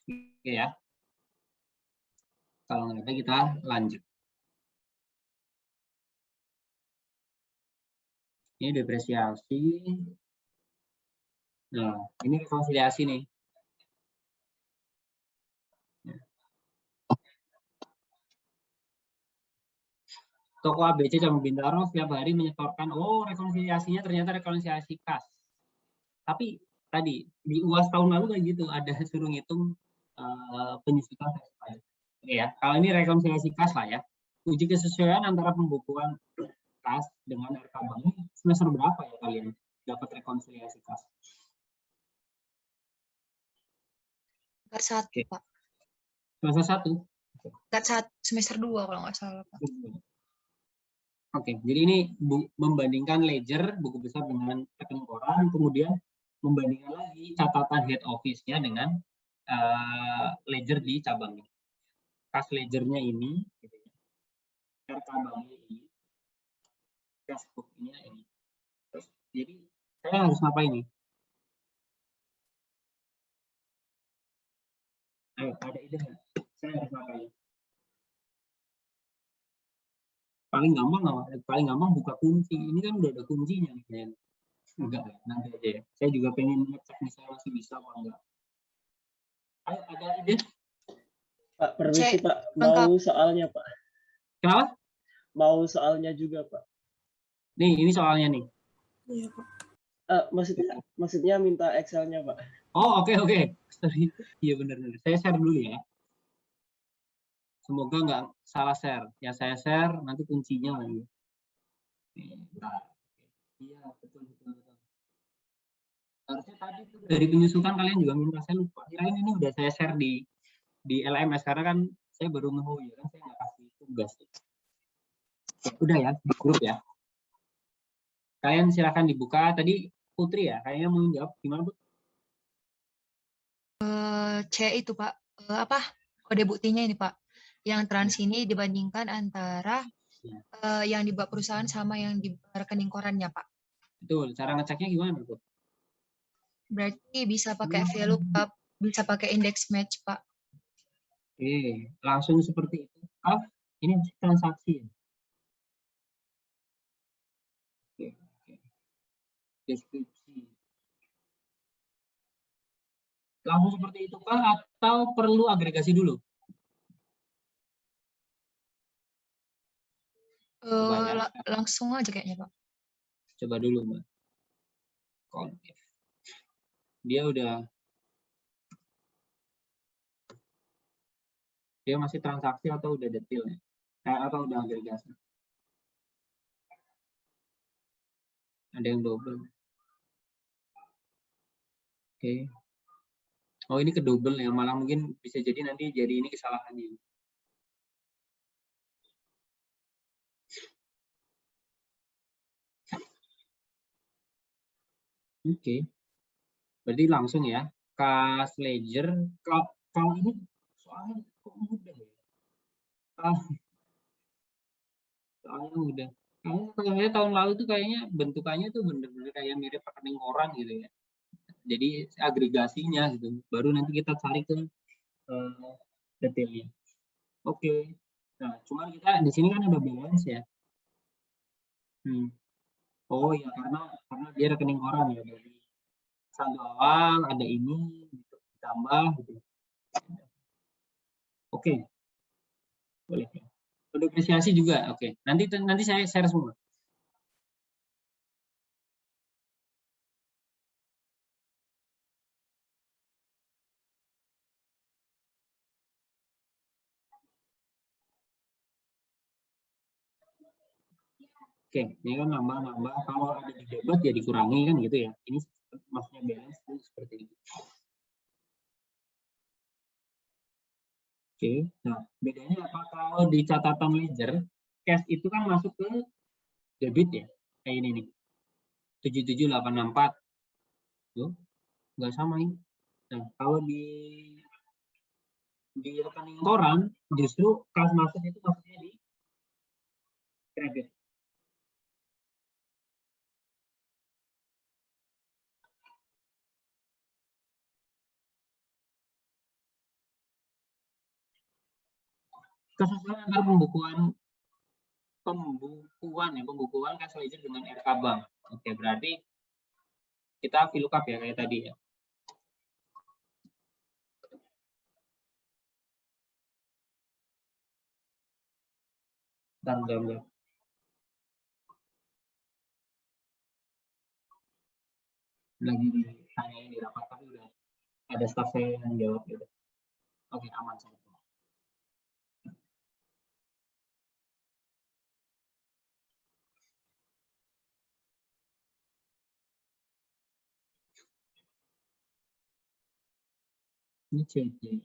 Oke ya. Kalau nggak ada kita lanjut. Ini depresiasi. Nah, ini rekonsiliasi nih. Toko ABC Cabang Bintaro setiap hari menyetorkan, rekonsiliasinya ternyata rekonsiliasi kas. Tapi tadi di UAS tahun lalu kayak gitu, ada suruh ngitung penyusutan versi pajak. Oke ya, kalau ini rekonsiliasi kas lah ya. Uji kesesuaian antara pembukuan kas dengan RK Bank ini semester berapa ya kalian dapat rekonsiliasi kas? Tingkat 1, Pak. Semester 1? Tingkat 1, semester 2 kalau nggak salah, Pak. Oke, jadi ini membandingkan ledger buku besar dengan rekening koran, kemudian membandingkan lagi catatan head office-nya dengan ledger di cabangnya. Kas ledgernya ini, gitu ya. RK Banknya ini, cash book-nya ini. Terus, jadi saya harus ngapain nih? Ayo, ada ide nggak? Saya harus ngapain? Paling gampang buka kunci. Ini kan udah ada kuncinya nih. Enggak, nanti aja ya. Saya juga pengen ngecek misalnya masih bisa apa enggak. Ayo, ada ide? Pak, permisi Pak, mau soalnya Pak. Kenapa? Mau soalnya juga Pak. Nih, ini soalnya nih. Iya Pak. Maksudnya minta Excel-nya Pak. Oh, oke. Sorry. Iya benar. Saya share dulu ya. Semoga nggak salah share. Ya saya share, nanti kuncinya lagi. Bentar. Iya, betul, betul, betul. Harusnya tadi tuh dari penyusutan kalian juga minta, saya lupa. Kirain ini udah saya share di LMS karena kan saya baru nemu ya kan, saya nggak kasih tugas. Udah ya, di grup ya. Kalian silakan dibuka. Tadi Putri ya, kayaknya mau jawab gimana, Bu? C itu Pak, apa kode buktinya ini Pak, yang trans ini dibandingkan antara yang dibuat perusahaan sama yang di rekening korannya Pak. Betul, cara ngeceknya gimana, Bu? Berarti bisa pakai VLOOKUP, bisa pakai index match Pak. Oke, langsung seperti itu. Ini transaksi. Oke, oke. Deskripsi. Langsung seperti itu kah atau perlu agregasi dulu? Langsung aja kayaknya Pak. Coba dulu, Mbak. Kontif. Dia masih transaksi atau udah detail ya? Atau udah agregasi? Ada yang double. Oke. Oh, ini ke double ya, malah mungkin bisa jadi nanti jadi ini kesalahannya. Oke. Berarti langsung ya. Cash ledger. Kalau ini soalnya kok mudah ya? Soalnya mudah. Kayaknya tahun lalu tuh kayaknya bentukannya tuh bener-bener kayak mirip rekening orang gitu ya. Jadi agregasinya gitu. Baru nanti kita cari ke detailnya. Oke. Nah, cuma kita di sini kan ada balance ya. Oh ya, karena dia rekening orang ya, dari saldo awal ada ini gitu, ditambah gitu. Oke, boleh ya. Depresiasi juga, oke. Nanti saya share semua. Oke, ini kan nambah-nambah. Kalau ada di debit ya dikurangi kan gitu ya. Ini maksudnya balance itu seperti itu. Oke, nah bedanya apa? Kalau di catatan ledger, cash itu kan masuk ke debit ya. Kayak ini nih. 77864. Tuh, nggak sama ini. Nah, kalau di rekening koran justru kas masuk itu maksudnya di kredit. Kesesuaian antara pembukuan cash ledger dengan RK Bank. Oke, berarti kita VLOOKUP ya kayak tadi ya. Bentar. Lagi ditanyain di rapat tapi udah ada staff saya yang jawab gitu. Oke, aman saya. Ini CJ.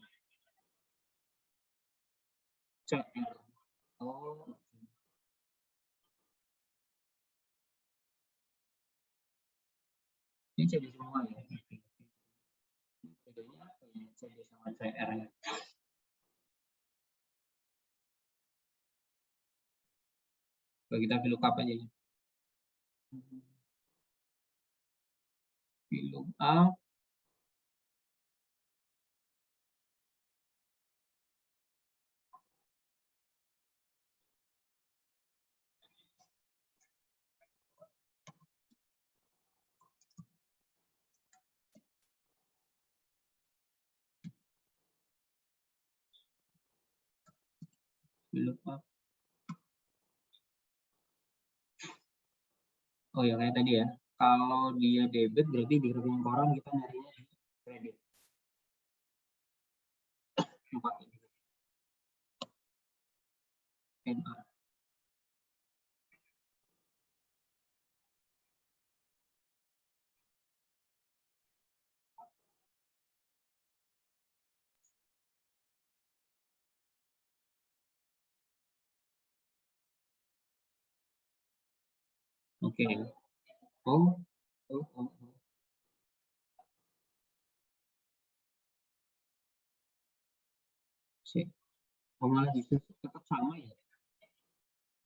CR. Oh. Ini CJ semua ya. Bedanya apa ya CJ sama CR ya? Kalau kita VLOOKUP aja ya. VLOOKUP. VLOOKUP. Oh ya kayak tadi ya. Kalau dia debit berarti di rekening koran kita nyarinya di kredit. 4 ini. NA. Oke. Oh, oh, oh, oh. Sip. Oh, malah justru tetap sama ya.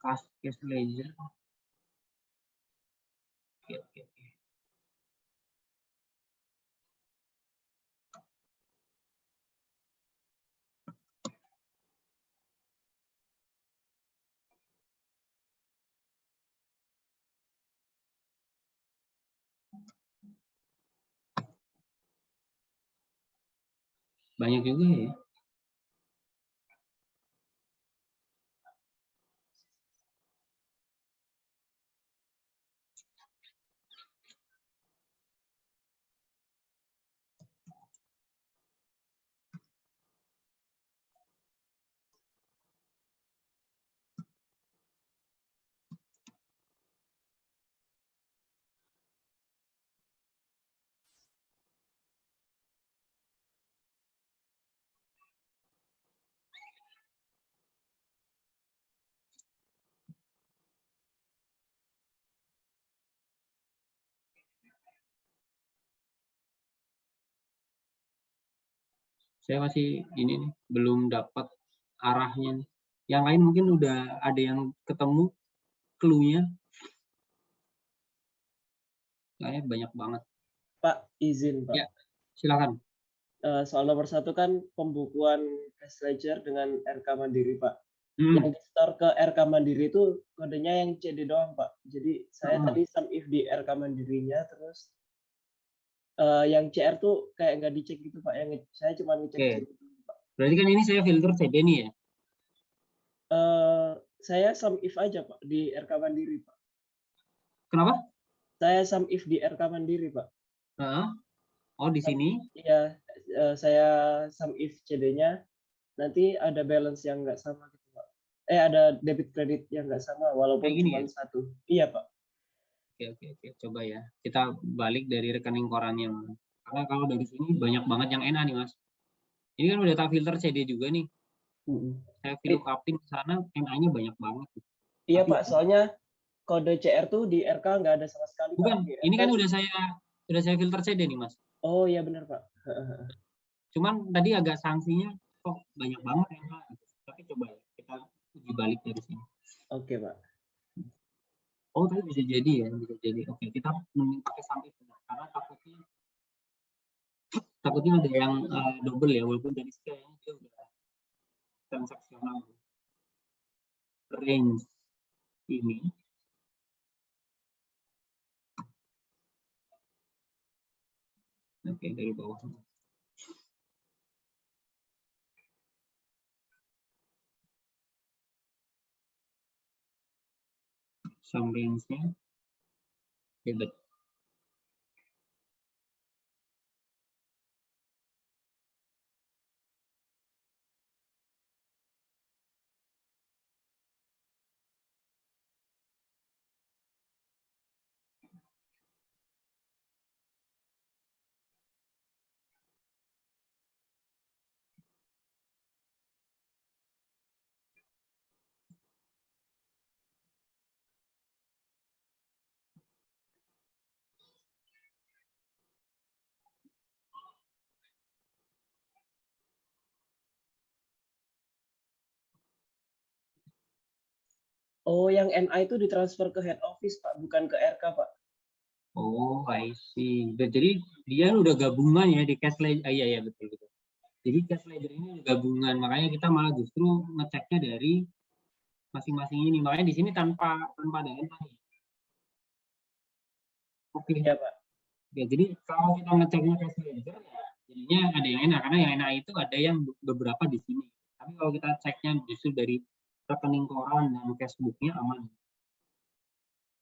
Cash ledger. Oke, oke, oke. Banyak juga ya. Saya masih ini nih, belum dapat arahnya nih. Yang lain mungkin udah ada yang ketemu clue-nya. Kayaknya banyak banget. Pak, izin Pak. Ya, silakan. Soal nomor 1 kan pembukuan cash ledger dengan RK Mandiri, Pak. Hmm. Yang di-store ke RK Mandiri itu kodenya yang CD doang, Pak. Jadi saya tadi sum if di RK Mandirinya, terus yang CR tuh kayak nggak dicek gitu, Pak. Yang saya cuma ngecek Oke. CD doang, Pak. Berarti kan ini saya filter CD nih ya? Saya sum if aja, Pak, di RK Mandiri, Pak. Kenapa? Saya sum if di RK Mandiri, Pak. Oh, di sini? Iya, saya sum if CD-nya, nanti ada balance yang nggak sama gitu, Pak. Ada debit kredit yang nggak sama, walaupun Kayak gini cuma ya? 1. Iya, Pak. Oke. Coba ya. Kita balik dari rekening korannya. Karena kalau dari sini banyak banget yang NA nih, Mas. Ini kan udah tak filter CD juga nih. Saya look up-in ke sana, NA-nya banyak banget. Iya, Tapi Pak, soalnya kode CR tuh di RK nggak ada sama sekali, Pak. bukan, Di ini RK kan udah saya filter CD nih, Mas. Oh, iya benar, Pak. Cuman tadi agak sanksinya kok banyak banget NA. Tapi coba ya, kita uji balik dari sini. Oke, Pak. Oh, tapi bisa jadi ya, bisa jadi. Oke, kita mending pakai sum if karena takutnya ada yang double ya, walaupun dari kayaknya dia udah transaksional. Range ini oke dari bawah. Sum range-nya debit. Oh, yang NA itu ditransfer ke head office, Pak, bukan ke RK, Pak. Oh, I see. Jadi dia udah gabungan ya di cash ledger. Iya betul. Jadi cash ledger ini udah gabungan, makanya kita malah justru ngeceknya dari masing-masing ini. Makanya di sini tanpa ada NA. Oke. Ya, Pak. Ya, jadi kalau kita ngeceknya cash ledger ya jadinya ada yang enak karena yang enak itu ada yang beberapa di sini. Tapi kalau kita ceknya justru dari rekening koran dan cashbook-nya aman.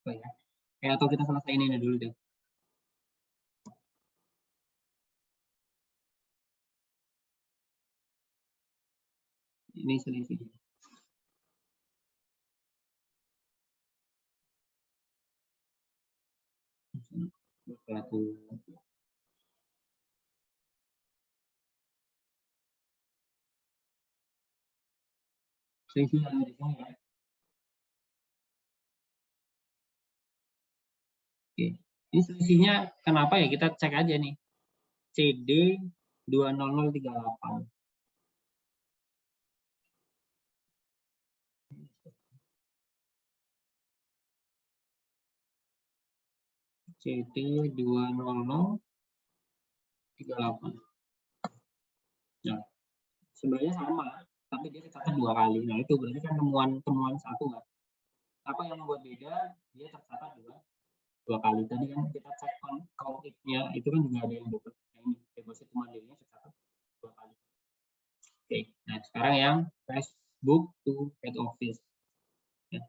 Oh, ya. Atau kita selesaiin ini dulu deh. Ini selisih. Selisih yang di sini ya. Ini selisihnya kenapa ya? Kita cek aja nih. CD 20038. CD 20038. Nah, sebenarnya sama, tapi dia kecatat 2 kali. Nah, itu berarti kan temuan satu kan. Apa yang membuat beda? Dia tercatat 2 kali. Tadi kan kita cek count if-nya itu kan juga ada yang double. Nah, ini deposit mandirinya tercatat 2 kali. Oke, nah sekarang yang Facebook to head office. Ya.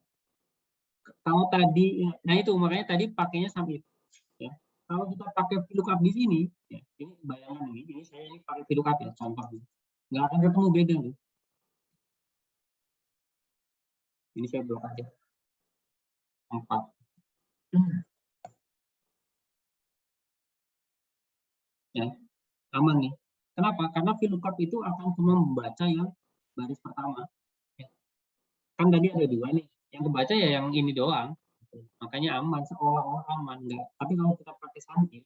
Kalau tadi, nah itu makanya tadi pakainya sum if. Ya. Kalau kita pakai VLOOKUP di sini, ya, ini bayangan ini saya ini pakai VLOOKUP ya, contoh. Nggak akan ketemu beda nih. Ini saya blok aja. 4. Ya, aman nih. Kenapa? Karena VLOOKUP itu akan cuma membaca yang baris pertama. Ya. Kan tadi ada 2 nih. Yang kebaca ya yang ini doang. Makanya aman, seolah-olah aman. Enggak. Tapi kalau kita pakai sum if,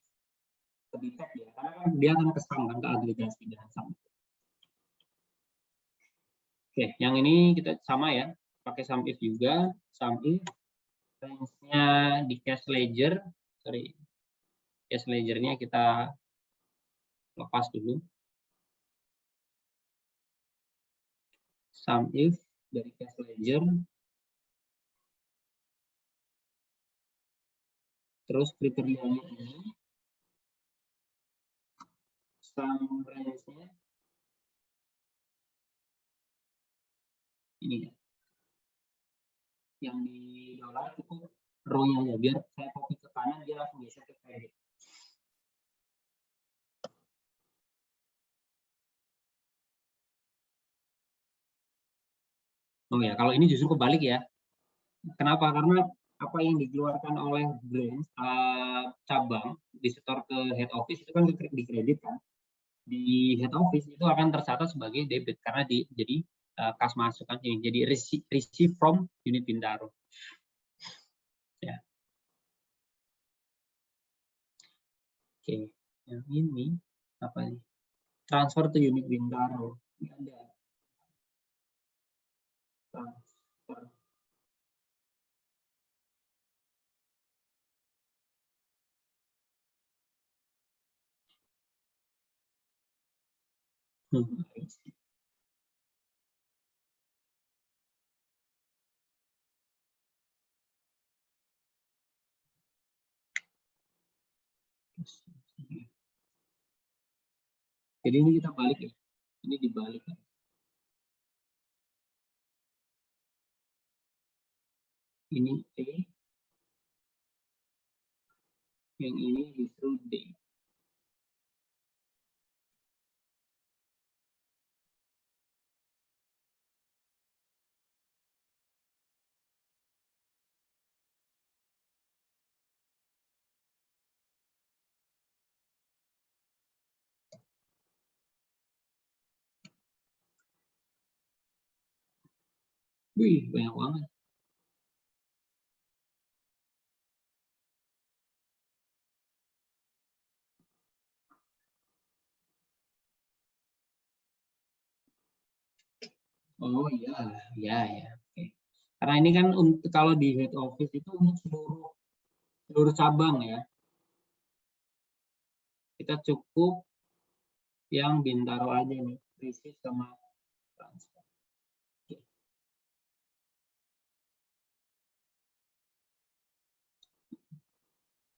lebih detect ya. Karena kan dia akan kesam kan ke agregasi dan sum. Oke, yang ini kita sama ya. Pakai sum if juga. Sum if range-nya di cash ledger. Sorry. Cash ledger-nya kita lepas dulu. Sum if dari cash ledger. Terus kriterianya ini. Sum range-nya ini ya. Yang di dolar itu row-nya aja. Biar saya copy ke kanan, dia langsung geser ke kredit. Oh ya, kalau ini justru kebalik ya. Kenapa? Karena apa yang dikeluarkan oleh branch cabang disetor ke head office itu kan di kredit kan. Di head office itu akan tercatat sebagai debit karena jadi kas masuk kan ini. Jadi receive from unit Bintaro. Ya. Oke, yang ini apa nih? Transfer to unit Bintaro. Ini ada transfer. Jadi ini kita balik ya. Ini dibalik. Ini T. Yang ini justru D. Wih, banyak banget. Oh iya, ya ya. Oke. Karena ini kan untuk kalau di head office itu untuk seluruh cabang ya. Kita cukup yang Bintaro aja nih, receive sama transfer. Oke.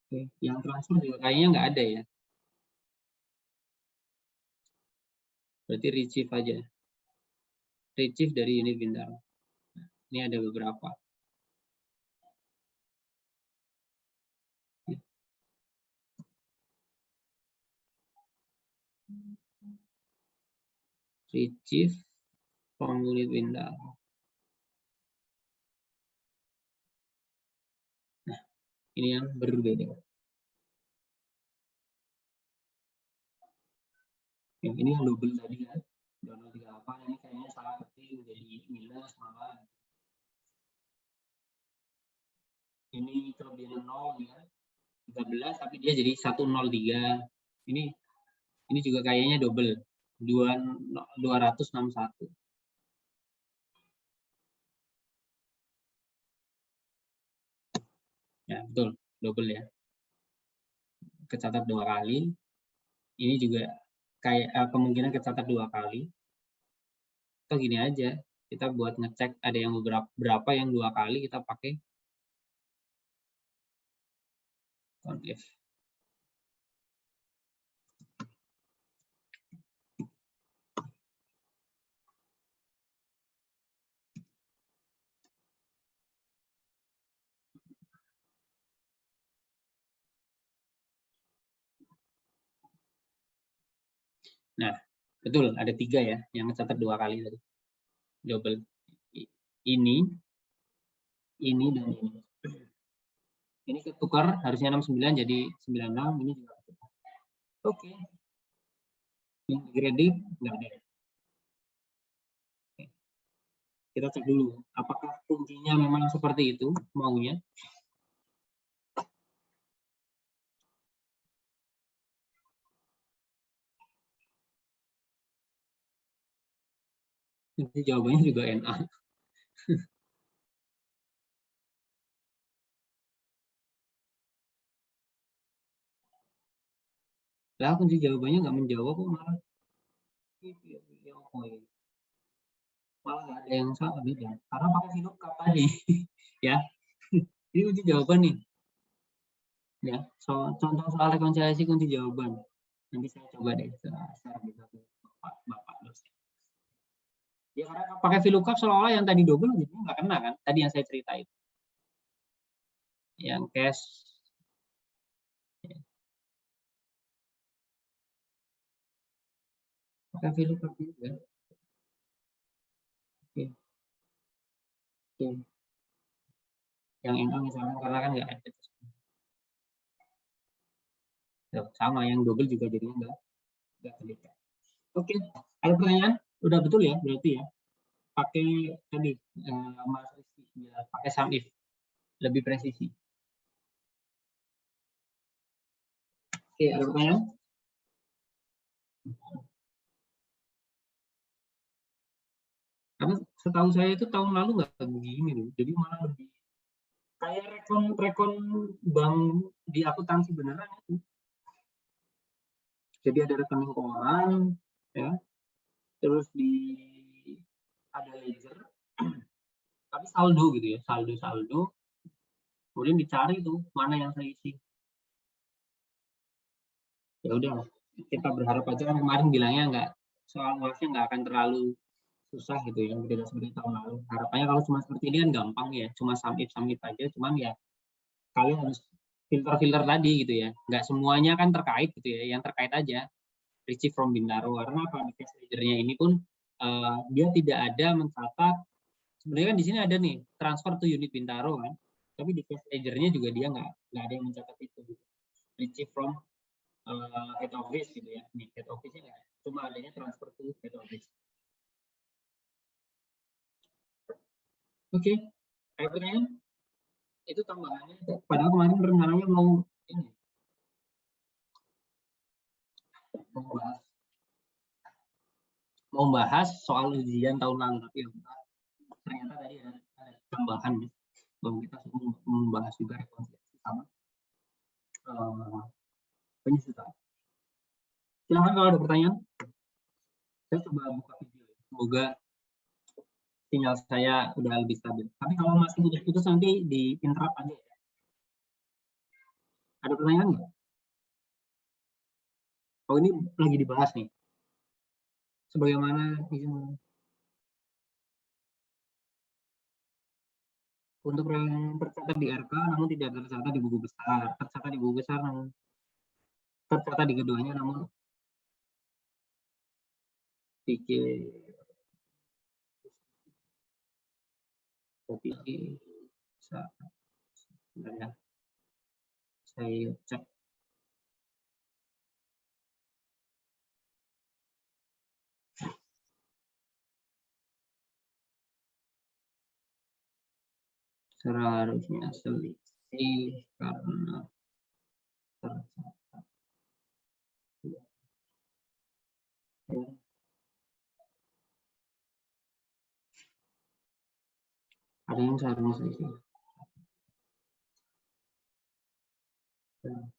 Oke. Yang transfer juga kayaknya nggak ada ya. Berarti receive aja. Receive dari unit Bintaro. Nah, ini ada beberapa. Receive from unit Bintaro. Nah, ini yang berbeda. Yang ini yang double tadi kan. 238 ini kayaknya salah ketik jadi minus malah. Ini kelebihan 0 ya. 13 tapi dia jadi 103. Ini juga kayaknya double 261. Ya, betul, double ya. Kecatat 2 kali. Ini juga kayak kemungkinan kecatat 2 kali. Atau gini aja, kita buat ngecek ada yang berapa yang 2 kali kita pakai CONF. Nah, betul ada 3 ya yang ngecatat 2 kali tadi. Double. Ini dan ini. Ini ketukar harusnya 69 jadi 96, ini juga ketukar. Oke. Integrated enggak ada. Oke. Kita cek dulu apakah kuncinya memang seperti itu maunya. Nanti jawabannya juga NA. Lah kunci jawabannya nggak menjawab kok malah. Malah nggak ada yang salah beda. Karena pakai VLOOKUP tadi. Ya. Ini kunci jawaban nih. Ya, contoh soal rekonsiliasi kunci jawaban. Nanti saya coba deh share gitu ke Bapak dosen. Ya karena pakai VLOOKUP seolah-olah yang tadi double gitu nggak kena kan? Tadi yang saya ceritain. Yang cash. Pakai VLOOKUP juga. Oke. Oke. Yang NA misalnya karena kan nggak ada. Sama yang double juga jadinya nggak terlihat. Oke, ada pertanyaan? Udah betul ya berarti ya? Pakai tadi Mas Rizky bilang pakai sum if lebih presisi. Oke, ada pertanyaan? Karena setahu saya itu tahun lalu nggak begini loh, jadi malah lebih kayak rekon bank di akuntansi beneran itu. Jadi ada rekening keuangan, ya, terus ada ledger, tapi saldo gitu ya, saldo, kemudian dicari tuh mana yang saya isi. Ya udah, kita berharap aja kan kemarin bilangnya nggak soal uasnya nggak akan terlalu susah gitu ya, tidak seperti tahun lalu. Harapannya kalau cuma seperti ini kan gampang ya, cuma sum if aja, cuman ya kalian harus filter tadi gitu ya, nggak semuanya kan terkait gitu ya, yang terkait aja receive from Bintaro, karena apa di cash ledger-nya ini pun dia tidak ada mencatat, sebenarnya kan di sini ada nih transfer to unit Bintaro kan, tapi di cash ledger-nya juga dia nggak ada yang mencatat itu gitu. Receive from head office gitu ya, nih head office-nya nggak, cuma adanya transfer to head office. Oke, ada pertanyaan? Itu tambahannya, padahal kemarin rencananya mau ini mau bahas soal ujian tahun lalu, tapi ya, ternyata tadi ada tambahan bahwa kita membahas juga rekonsiliasi sama penyusutan. Silahkan kalau ada pertanyaan. Saya coba buka video. Semoga sinyal saya udah lebih stabil. Tapi kalau masih putus nanti di interrupt aja ya. Ada pertanyaan nggak? Oh ini lagi dibahas nih. Sebagaimana untuk yang tercatat di RK namun tidak tercatat di buku besar, tercatat di buku besar namun tercatat di keduanya namun pikir bisa ya. Saya cek seharusnya selisih karena tercatat. Ya. Ada yang seharusnya selisih. Karena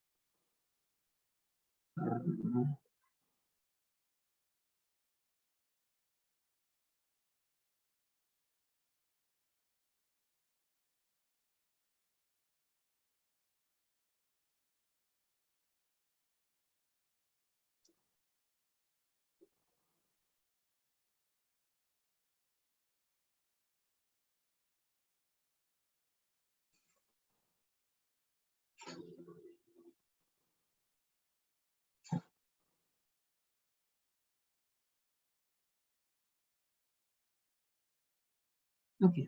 oke.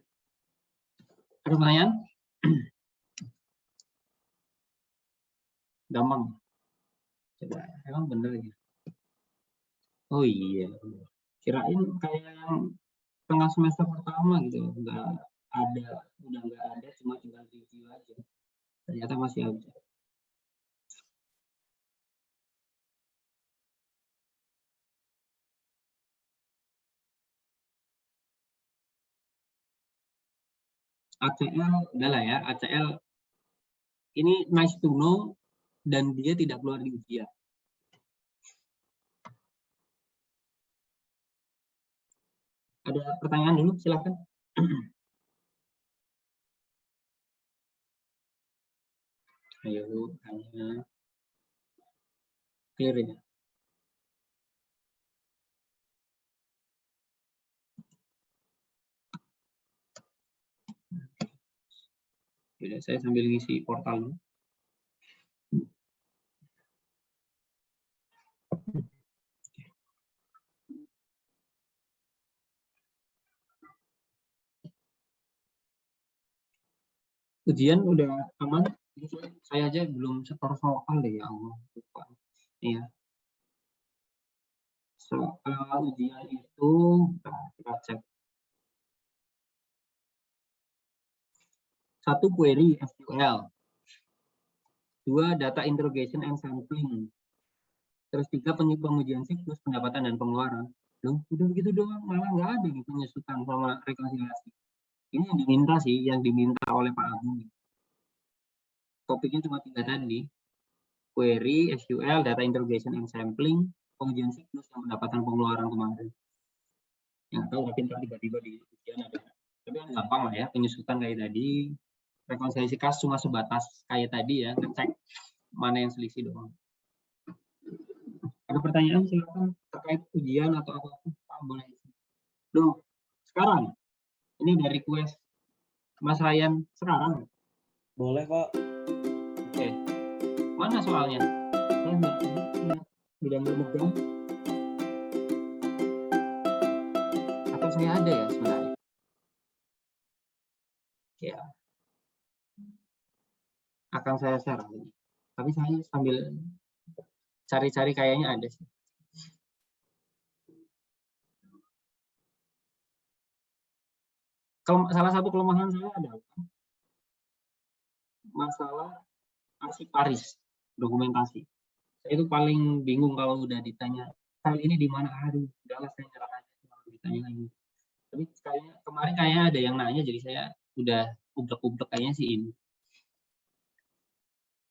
Ada pertanyaan? Gampang. Coba, emang bener ya? Oh iya. Kirain kayak yang tengah semester pertama gitu, nggak ada, udah nggak ada, cuma tinggal review aja. Ternyata masih ada. ACL, udah lah ya, ACL ini nice to know dan dia tidak keluar di ujian. Ada pertanyaan dulu, silakan. Ayo, hanya clear ya. Jadi saya sambil ngisi portal. Ujian udah aman. Saya aja belum setor soal deh, ya Allah. Lupa. Iya. Soal ujian itu kita cek. 1 query SQL. 2 data interrogation and sampling. Terus 3 pengujian siklus pendapatan dan pengeluaran. Loh, udah begitu doang, malah nggak ada nih penyusutan sama rekonsiliasi. Ini yang diminta sih, yang diminta oleh Pak Agung. Topiknya cuma 3 tadi. Query, SQL, data interrogation and sampling, pengujian siklus dan pendapatan pengeluaran kemarin. Yang tahu tapi ntar tiba-tiba di ujian ada. Tapi kan gampang lah ya, penyusutan kayak tadi. Rekonsiliasi kas cuma sebatas kayak tadi ya, ngecek mana yang selisih doang. Ada pertanyaan silakan terkait ujian atau apapun, Pak, boleh. Loh, sekarang ini dari request Mas Ryan sekarang. Boleh, Pak. Oke. Mana soalnya? Saya tidak memegang. Atau saya ada ya sebenarnya? Ya. Akan saya share. Tapi saya sambil cari-cari kayaknya ada sih. Salah satu kelemahan saya adalah masalah arsiparis, dokumentasi. Saya itu paling bingung kalau udah ditanya, kali ini di mana? Aduh, udahlah saya nyerah aja kalau ditanya lagi. Tapi kemarin kayaknya ada yang nanya, jadi saya udah ublek-ublek kayaknya sih ini.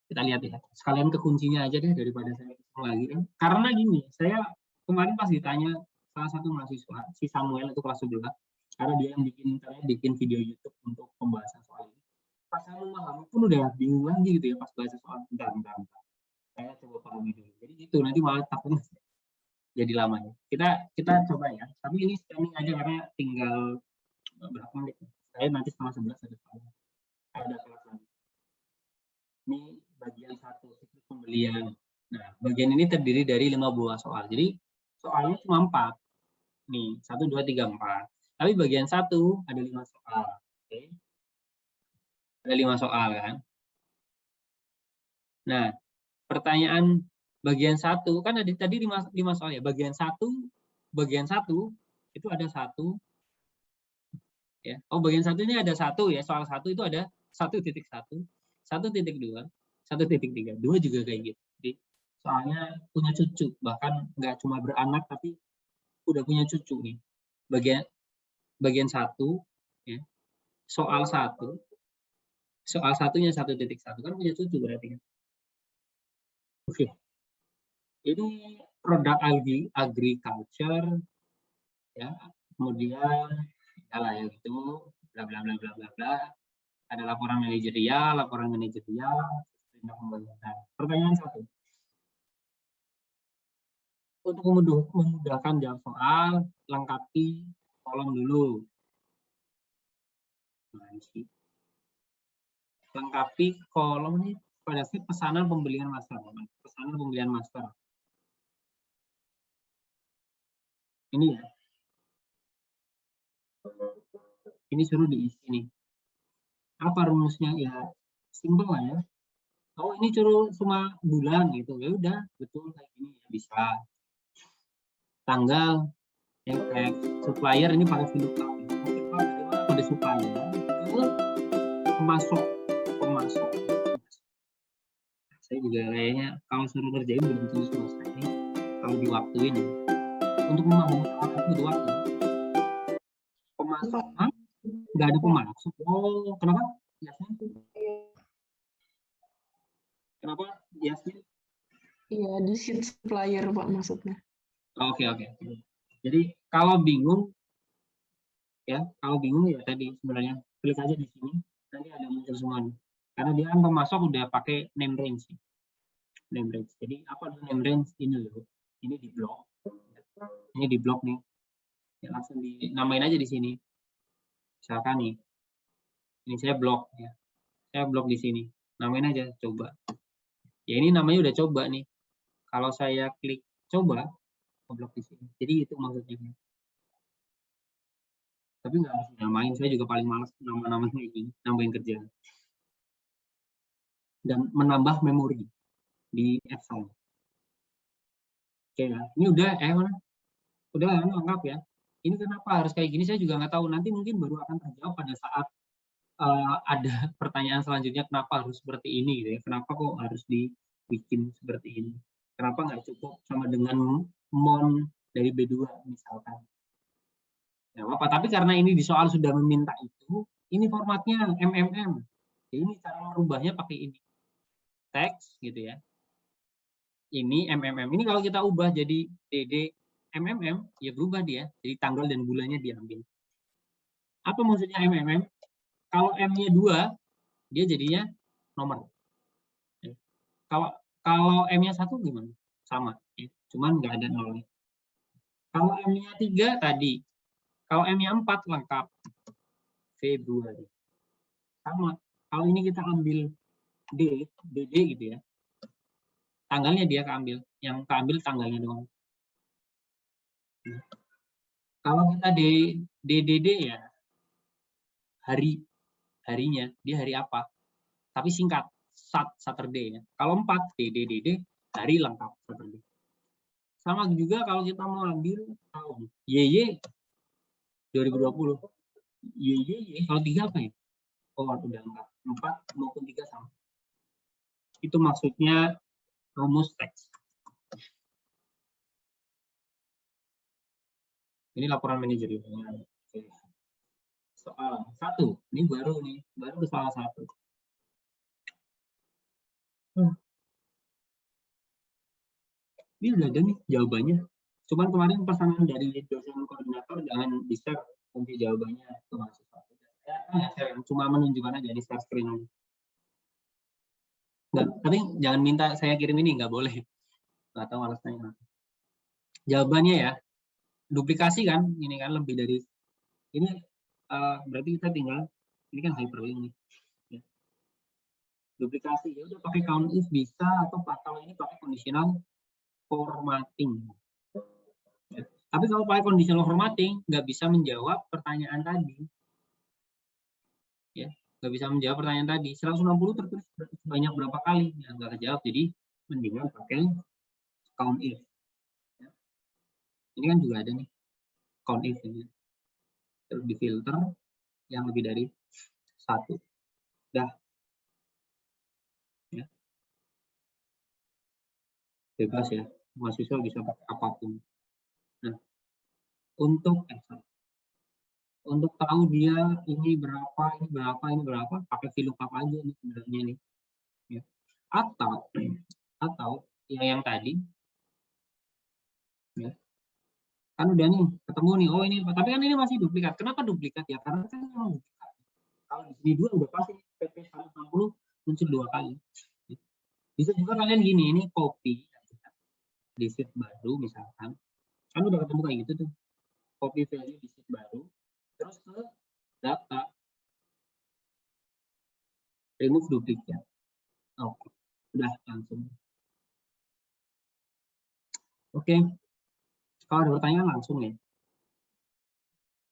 Kita lihat ya, sekalian ke kuncinya aja deh daripada saya ketemu lagi kan. Karena gini, saya kemarin pas ditanya salah satu mahasiswa, si Samuel itu kelas 11, karena dia yang bikin video YouTube untuk pembahasan soal ini. Pas saya memahami pun udah bingung lagi gitu ya pas bahasa soal bentar. Saya coba pahami dulu. Jadi gitu, nanti malah takut jadi lama ya. Kita coba ya. Tapi ini streaming aja karena tinggal berapa menit. Saya nanti setengah 11 ada soal. Ada kelas lagi. Ini bagian 1 siklus pembelian. Nah, bagian ini terdiri dari 5 buah soal. Jadi soalnya cuma 4. Nih, 1, 2, 3, 4. Tapi bagian 1 ada 5 soal. Oke. Ada 5 soal kan. Nah, pertanyaan bagian 1 kan ada tadi 5 soal ya. Bagian 1 itu ada 1 ya. Oh, bagian 1 ini ada 1 ya. Soal 1 itu ada 1.1, 1.2, 1.3. 2 juga kayak gitu. Jadi soalnya punya cucu, bahkan nggak cuma beranak tapi udah punya cucu nih. Bagian 1 ya. Soal satunya 1.1 kan punya cucu berarti kan. Oke. Ini produk agriculture ya. Kemudian ya lah ya gitu, bla bla bla bla bla bla. Ada laporan manajerial, pertanyaan 1. Untuk memudahkan jawab soal, lengkapi kolom dulu. Lengkapi kolom ini pada pesanan pembelian masker. Pesanan pembelian masker. Ini ya. Ini suruh diisi nih. Apa rumusnya? Ya simpel lah ya. Oh ini cuma bulan gitu. Ya udah, betul kayak gini ya bisa. Tanggal yang kayak supplier ini pakai VLOOKUP. Oke Pak, bagaimana pada supplier? Ke pemasok. Saya juga kayaknya kalau suruh kerjain belum tentu selesai ini. Kalau diwaktuin ya. Untuk memahami apa itu waktu. Pemasok, nggak ada pemasok. Oh, kenapa? Yasmin? Kenapa Yasmin? Iya, di sheet supplier Pak maksudnya. Oke. Jadi kalau bingung ya tadi sebenarnya klik aja di sini, nanti ada muncul semua nih. Karena dia kan pemasok udah pakai name range. Name range. Jadi apa itu name range? Ini loh. Ini di blok. Ini di blok nih. Ya, langsung dinamain aja di sini. Misalkan nih. Ini saya blok ya. Saya blok di sini. Namain aja coba. Ya ini namanya udah coba nih. Kalau saya klik coba, blok di sini. Jadi itu maksudnya. Tapi nggak harus namain. Saya juga paling males nama-namanya kayak gini. Nambahin kerjaan. Dan menambah memori di Excel. Oke ya. Ini udah mana? Udah lengkap ya. Ini kenapa harus kayak gini saya juga nggak tahu. Nanti mungkin baru akan terjawab pada saat ada pertanyaan selanjutnya kenapa harus seperti ini gitu ya. Kenapa kok harus dibikin seperti ini? Kenapa nggak cukup sama dengan mon dari B2 misalkan? Ya apa? Tapi karena ini di soal sudah meminta itu, ini formatnya MMM. Jadi ini cara merubahnya pakai ini. Teks gitu ya. Ini MMM. Ini kalau kita ubah jadi DD MMM, ya berubah dia. Jadi tanggal dan bulannya diambil. Apa maksudnya MMM? Kalau M-nya 2, dia jadinya nomor. Kalau M-nya 1 gimana? Sama. Ya. Cuman nggak ada nolnya. Kalau M-nya 3 tadi. Kalau M-nya 4 lengkap. Februari. Sama. Kalau ini kita ambil DD gitu ya. Tanggalnya dia keambil. Yang keambil tanggalnya doang. Kalau kita DDD ya harinya, dia hari apa? Tapi singkat, Saturday ya. Kalau 4 DDD hari lengkap Saturday. Sama juga kalau kita mau ambil tahun YY 2020. YY kalau 3 apa ya? Oh, udah enggak. 4 maupun 3 sama. Itu maksudnya rumus teks. Ini laporan manajerialnya. Soal 1. Ini baru soal 1. Ini udah ada nih jawabannya. Cuman kemarin pesanan dari dosen koordinator jangan di-share kunci jawabannya ke mahasiswa. Saya cuma menunjukkan aja di share screen aja. Nggak, tapi jangan minta saya kirim ini, nggak boleh. Nggak tahu alasannya. Jawabannya ya, duplikasi kan, ini kan lebih dari ini. Berarti kita tinggal ini kan hyperlink nih. Ya. Duplikasi ya udah pakai count if bisa atau kalau ini pakai conditional formatting. Ya. Tapi kalau pakai conditional formatting nggak bisa menjawab pertanyaan tadi. Ya, nggak bisa menjawab pertanyaan tadi. 160 tertulis banyak berapa kali? Ya, nggak kejawab. Jadi mendingan pakai count if. Ya. Ini kan juga ada nih count if ini. Terus di filter yang lebih dari 1. Dah. Ya. bebas ya, mahasiswa bisa pakai apapun. Nah, untuk tahu dia ini berapa, ini berapa, pakai VLOOKUP aja nih sebenarnya nih. Ya. Atau yang tadi, ya, kan udah nih ketemu nih, oh ini, tapi kan ini masih duplikat. Kenapa duplikat ya? Karena kan memang duplikat. Kalau di sini 2 udah pasti PP 160 muncul 2 kali. Bisa juga kalian gini, ini copy di sheet baru misalkan, kan udah ketemu kayak gitu tuh, copy value di sheet baru, terus ke data, remove duplicate. Oke, udah langsung. Oke, kalau ada pertanyaan langsung ya.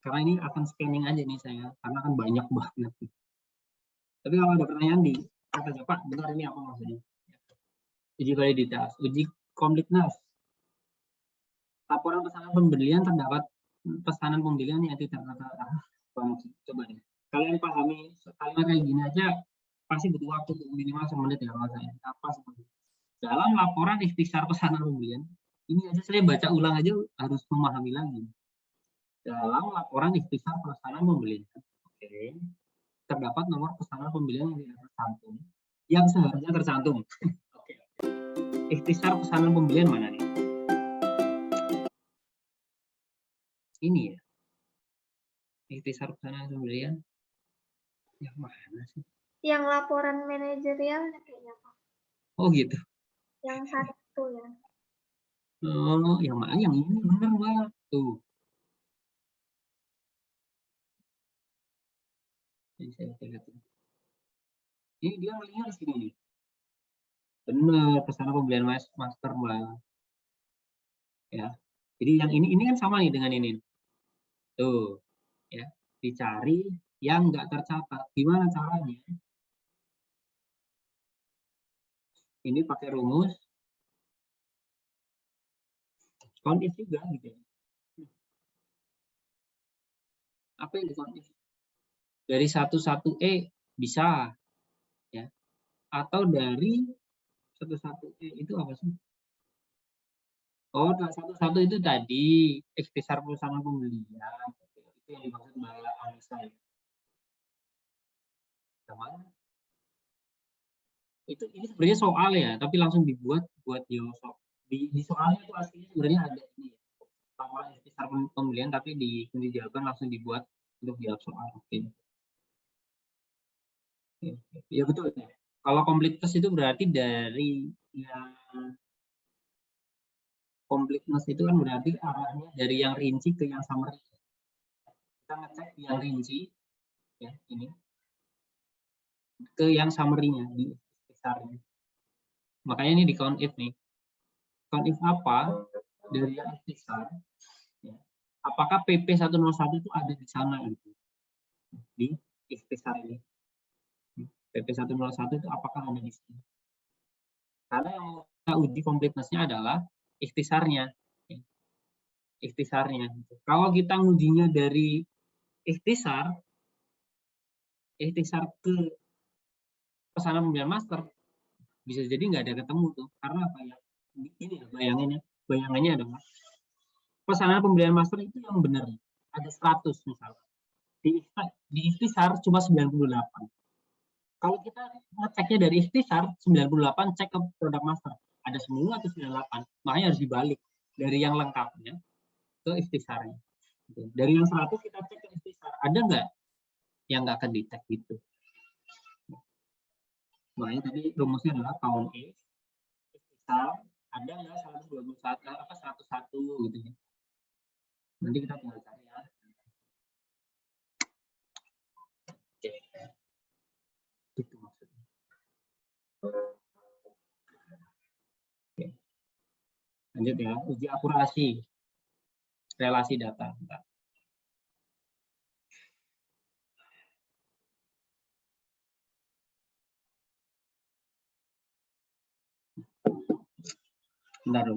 Karena ini akan scanning aja nih saya, karena kan banyak banget. Tapi kalau ada pertanyaan di kata aja, Pak, benar ini apa maksudnya? Uji validitas, uji completeness. Laporan pesanan pembelian terdapat pesanan pembelian yang tidak tertata. Coba deh. Kalian pahami kalimat kayak gini aja pasti butuh waktu minimal 1 menit ya kalau saya. Apa seperti dalam laporan ikhtisar pesanan pembelian, ini aja saya baca ulang aja harus memahami lagi. Dalam laporan ikhtisar pesanan pembelian, oke, terdapat nomor pesanan pembelian yang tidak tercantum, yang seharusnya tercantum. Oke. Ikhtisar pesanan pembelian mana nih? Ini ya. Ikhtisar pesanan pembelian yang mana sih? Yang laporan manajerial kayaknya Pak. Oh gitu. Yang satu ya. Oh, yang mana? Yang ini bener Mbak. Tuh. Ini saya lihat. Ini dia melihat di sini. Bener, pesanan pembelian master Mbak. Ya. Jadi yang ini kan sama nih dengan ini. Tuh. Ya. Dicari yang nggak tercatat. Gimana caranya? Ini pakai rumus count if juga gitu ya. Apa yang di count if? Dari 11E bisa ya. Atau dari 11E itu apa sih? Oh, 11 itu tadi ikhtisar perusahaan pembelian. Itu yang dimaksud Mbak Anissa. Sama. Ini sebenarnya soal ya, tapi langsung dibuat buat jawab. Di soalnya itu aslinya sebenarnya ada ini ya. Laporan ikhtisar pembelian tapi di jawaban langsung dibuat untuk jawab soal. Oke. Ya betul ya. Kalau completeness itu berarti dari yang completeness itu kan berarti arahnya dari yang rinci ke yang summary. Kita ngecek yang rinci ya ini ke yang summary-nya di ikhtisarnya. Makanya ini di count if nih. Count if apa? Dari yang ikhtisar. Ya. Apakah PP 101 itu ada di sana gitu? Di ikhtisar ini. PP 101 itu apakah ada di sini? Karena yang kita uji completeness-nya adalah ikhtisarnya. Ikhtisarnya. Kalau kita ngujinya dari ikhtisar ke pesanan pembelian master, bisa jadi nggak ada ketemu tuh. Karena apa ya? Ini bayangannya adalah pesanan pembelian master itu yang benar ada 100 misalnya. Di ikhtisar cuma 98. Kalau kita ngeceknya dari ikhtisar 98 cek ke produk master ada semua atau 98, makanya harus dibalik dari yang lengkapnya ke ikhtisarnya. Dari yang 100 kita cek ke ikhtisar, ada nggak yang nggak akan dicek gitu. Makanya tadi rumusnya adalah count if ikhtisar ada nggak 101 gitu ya. Nanti kita tinggal cari ya. Oke. Gitu maksudnya. Oke. Lanjut ya, uji akurasi relasi data. Bentar.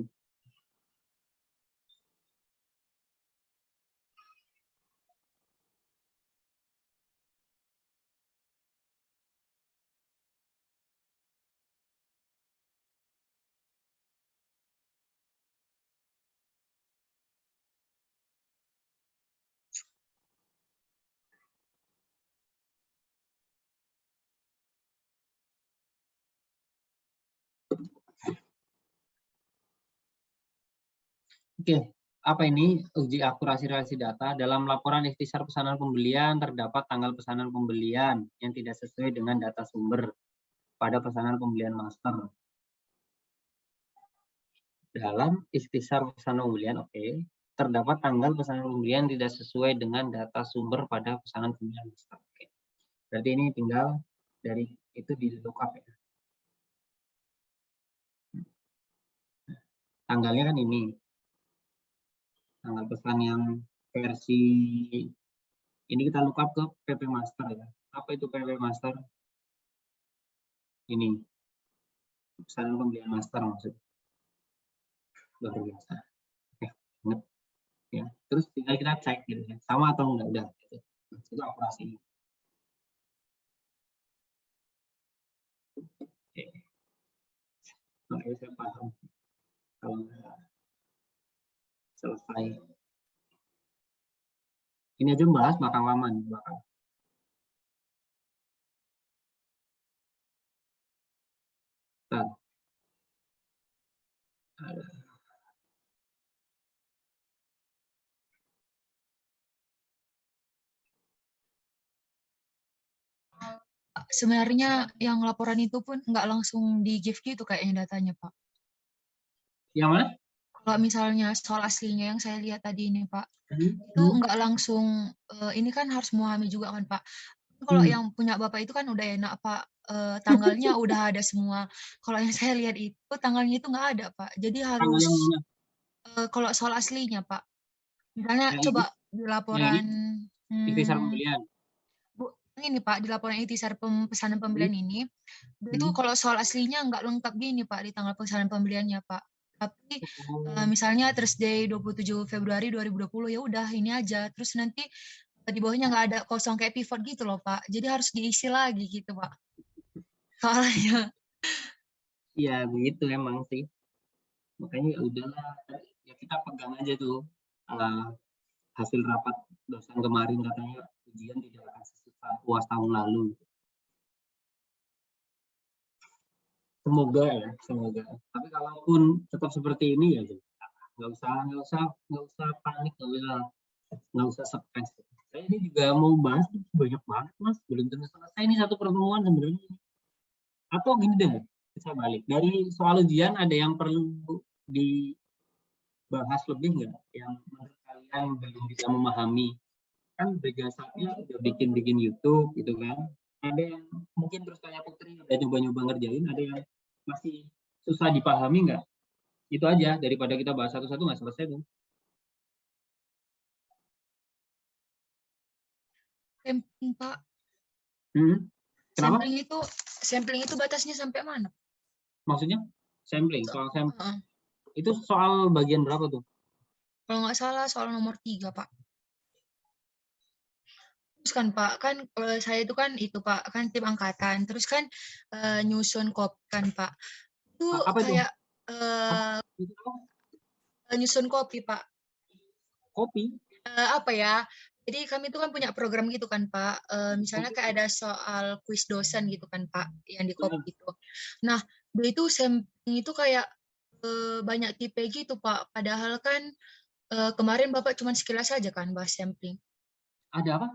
Oke, apa ini uji akurasi relasi data? Dalam laporan ikhtisar pesanan pembelian terdapat tanggal pesanan pembelian yang tidak sesuai dengan data sumber pada pesanan pembelian master. Dalam ikhtisar pesanan pembelian, oke, terdapat tanggal pesanan pembelian tidak sesuai dengan data sumber pada pesanan pembelian master. Oke. Berarti ini tinggal dari itu di lookup ya. Tanggalnya kan ini. Tanggal pesan yang versi ini kita lookup ke PP master ya. Apa itu PP master? Ini pesanan pembelian master maksudnya. Luar biasa. Oke, ingat ya. Terus tinggal kita cek gitu ya. Sama atau enggak udah. Gitu. Itu akurasi. Oke. Oke, saya paham. Kalau enggak selesai. Ini aja bahas bakal lama nih, bakal. Bentar. Sebenarnya yang laporan itu pun nggak langsung di give gitu kayaknya datanya, Pak. Yang mana? Kalau misalnya soal aslinya yang saya lihat tadi ini, Pak, itu nggak langsung, ini kan harus memahami juga kan, Pak. Kalau yang punya Bapak itu kan udah enak, Pak, tanggalnya udah ada semua. Kalau yang saya lihat itu tanggalnya itu nggak ada, Pak. Jadi harus, kalau soal aslinya, Pak. Misalnya Yang coba di laporan, ikhtisar pembelian. ini Pak, di laporan ikhtisar pesanan pembelian ini, itu kalau soal aslinya nggak lengkap gini Pak, di tanggal pesanan pembeliannya Pak. Tapi misalnya Thursday 27 Februari 2020 ya udah ini aja. Terus nanti di bawahnya nggak ada kosong kayak pivot gitu loh Pak. Jadi harus diisi lagi gitu Pak. Soalnya. Iya begitu emang sih. Makanya ya udahlah, ya kita pegang aja tuh hasil rapat dosen kemarin katanya ujian tidak akan sesusah UAS tahun lalu. Semoga ya, semoga. Tapi kalaupun tetap seperti ini ya nggak usah panik, nggak usah stres. Saya ini juga mau bahas banyak banget Mas, belum tentu selesai ini satu pertemuan sebenarnya. Atau gini deh, saya balik dari soal ujian ada yang perlu dibahas lebih nggak? Yang menurut kalian belum bisa memahami? Kan Begasatnya udah bikin YouTube gitu kan. Ada yang mungkin terus kayak Putri udah nyoba-nyoba ngerjain, ada yang masih susah dipahami nggak? Itu aja, daripada kita bahas satu-satu nggak selesai tuh. Sampling Pak. Kenapa? Sampling itu batasnya sampai mana? Maksudnya sampling, soal sampling. Itu soal bagian berapa tuh? Kalau nggak salah soal nomor 3 Pak. Terus kan Pak, kan saya itu kan Pak, kan tim angkatan. Terus kan nyusun kopi kan Pak. Itu apa kayak nyusun kopi Pak. Kopi? Apa ya? Jadi kami itu kan punya program gitu kan Pak. Misalnya kayak ada soal kuis dosen gitu kan Pak, yang di kopi itu. Nah, dia itu sampling itu kayak banyak tipe gitu Pak. Padahal kan kemarin Bapak cuma sekilas saja kan bahas sampling. Ada apa?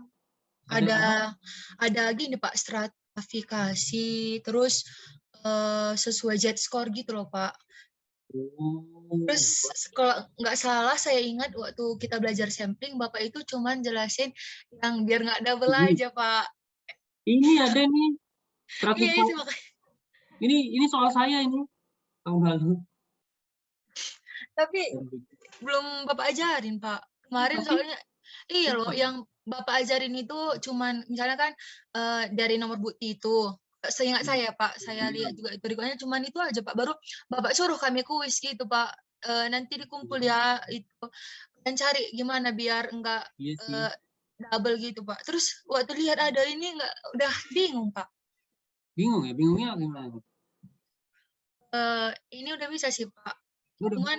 Ada gini Pak, stratifikasi, terus sesuai Z-score gitu loh Pak. Terus kalau nggak salah saya ingat waktu kita belajar sampling, Bapak itu cuma jelasin yang biar nggak double aja Pak. Ini ada nih. Iya itu makanya. Ini soal saya ini tahun lalu. Tapi belum Bapak ajarin Pak. Kemarin soalnya iya loh, yang Bapak ajarin itu cuman misalnya kan dari nomor bukti itu. Seingat saya Pak, saya lihat juga itu rekodnya cuman itu aja Pak. Baru Bapak suruh kami kuis gitu Pak. Nanti dikumpul ya itu. Dan cari gimana biar enggak double gitu Pak. Terus waktu lihat ada ini enggak udah bingung Pak. Bingung ya? Bingungnya gimana? Ini udah bisa sih Pak. Udah cuman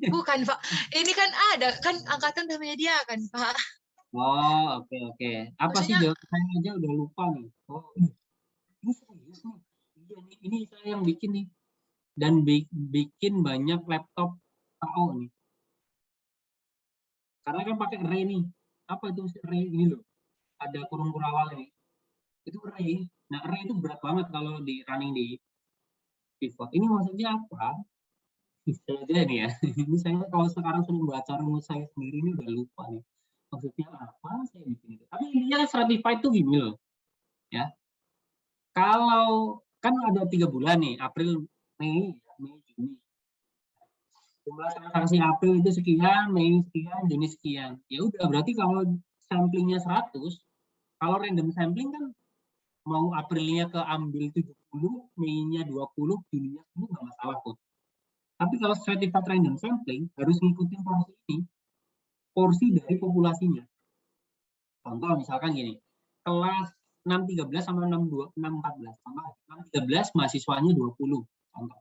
bukan Pak. Ini kan ada kan angkatan udah menyediakan Pak. Oh oke. Apa maksudnya, sih jawabannya aja udah lupa nih. Oh ini serius nih. Iya nih, ini saya yang bikin nih. Dan bikin banyak laptop KO nih. Karena kan pakai array nih. Apa itu array ini loh? Ada kurung awalnya. Itu array. Nah, array itu berat banget kalau di running di pivot. Ini maksudnya apa? Bisa aja nih ya. Ini saya kalau sekarang sudah baca rumus saya sendiri ini udah lupa nih. Maksudnya apa? Saya bikin itu. Tapi intinya stratified itu gini loh. Ya. Kalau kan ada 3 bulan nih, April, Mei, Juni. Jumlah transaksi April itu sekian, Mei sekian, Juni sekian. Ya udah, berarti kalau samplingnya 100, kalau random sampling kan mau Aprilnya keambil 70, Mei-nya 20, Juninya 10 nggak masalah kok. Tapi kalau stratified random sampling harus ngikutin porsi ini, porsi dari populasinya. Contoh misalkan gini, kelas 613 sama 614 sama 613 mahasiswanya 20. Contoh.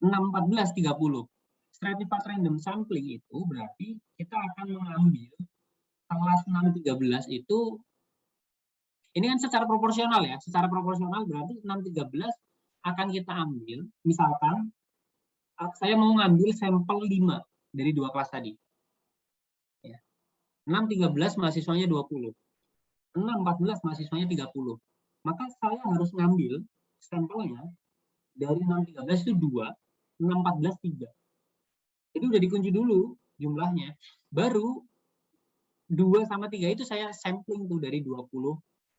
614 30. Stratified random sampling itu berarti kita akan mengambil kelas 613 itu ini kan secara proporsional ya. Secara proporsional berarti 613 akan kita ambil misalkan saya mau ngambil sampel 5 dari 2 kelas tadi. Ya. 613 mahasiswanya 20. 614 mahasiswanya 30. Maka saya harus ngambil sampelnya dari 613 itu 2, 614 3. Jadi udah dikunci dulu jumlahnya. Baru 2 sama 3 itu saya sampling tuh dari 20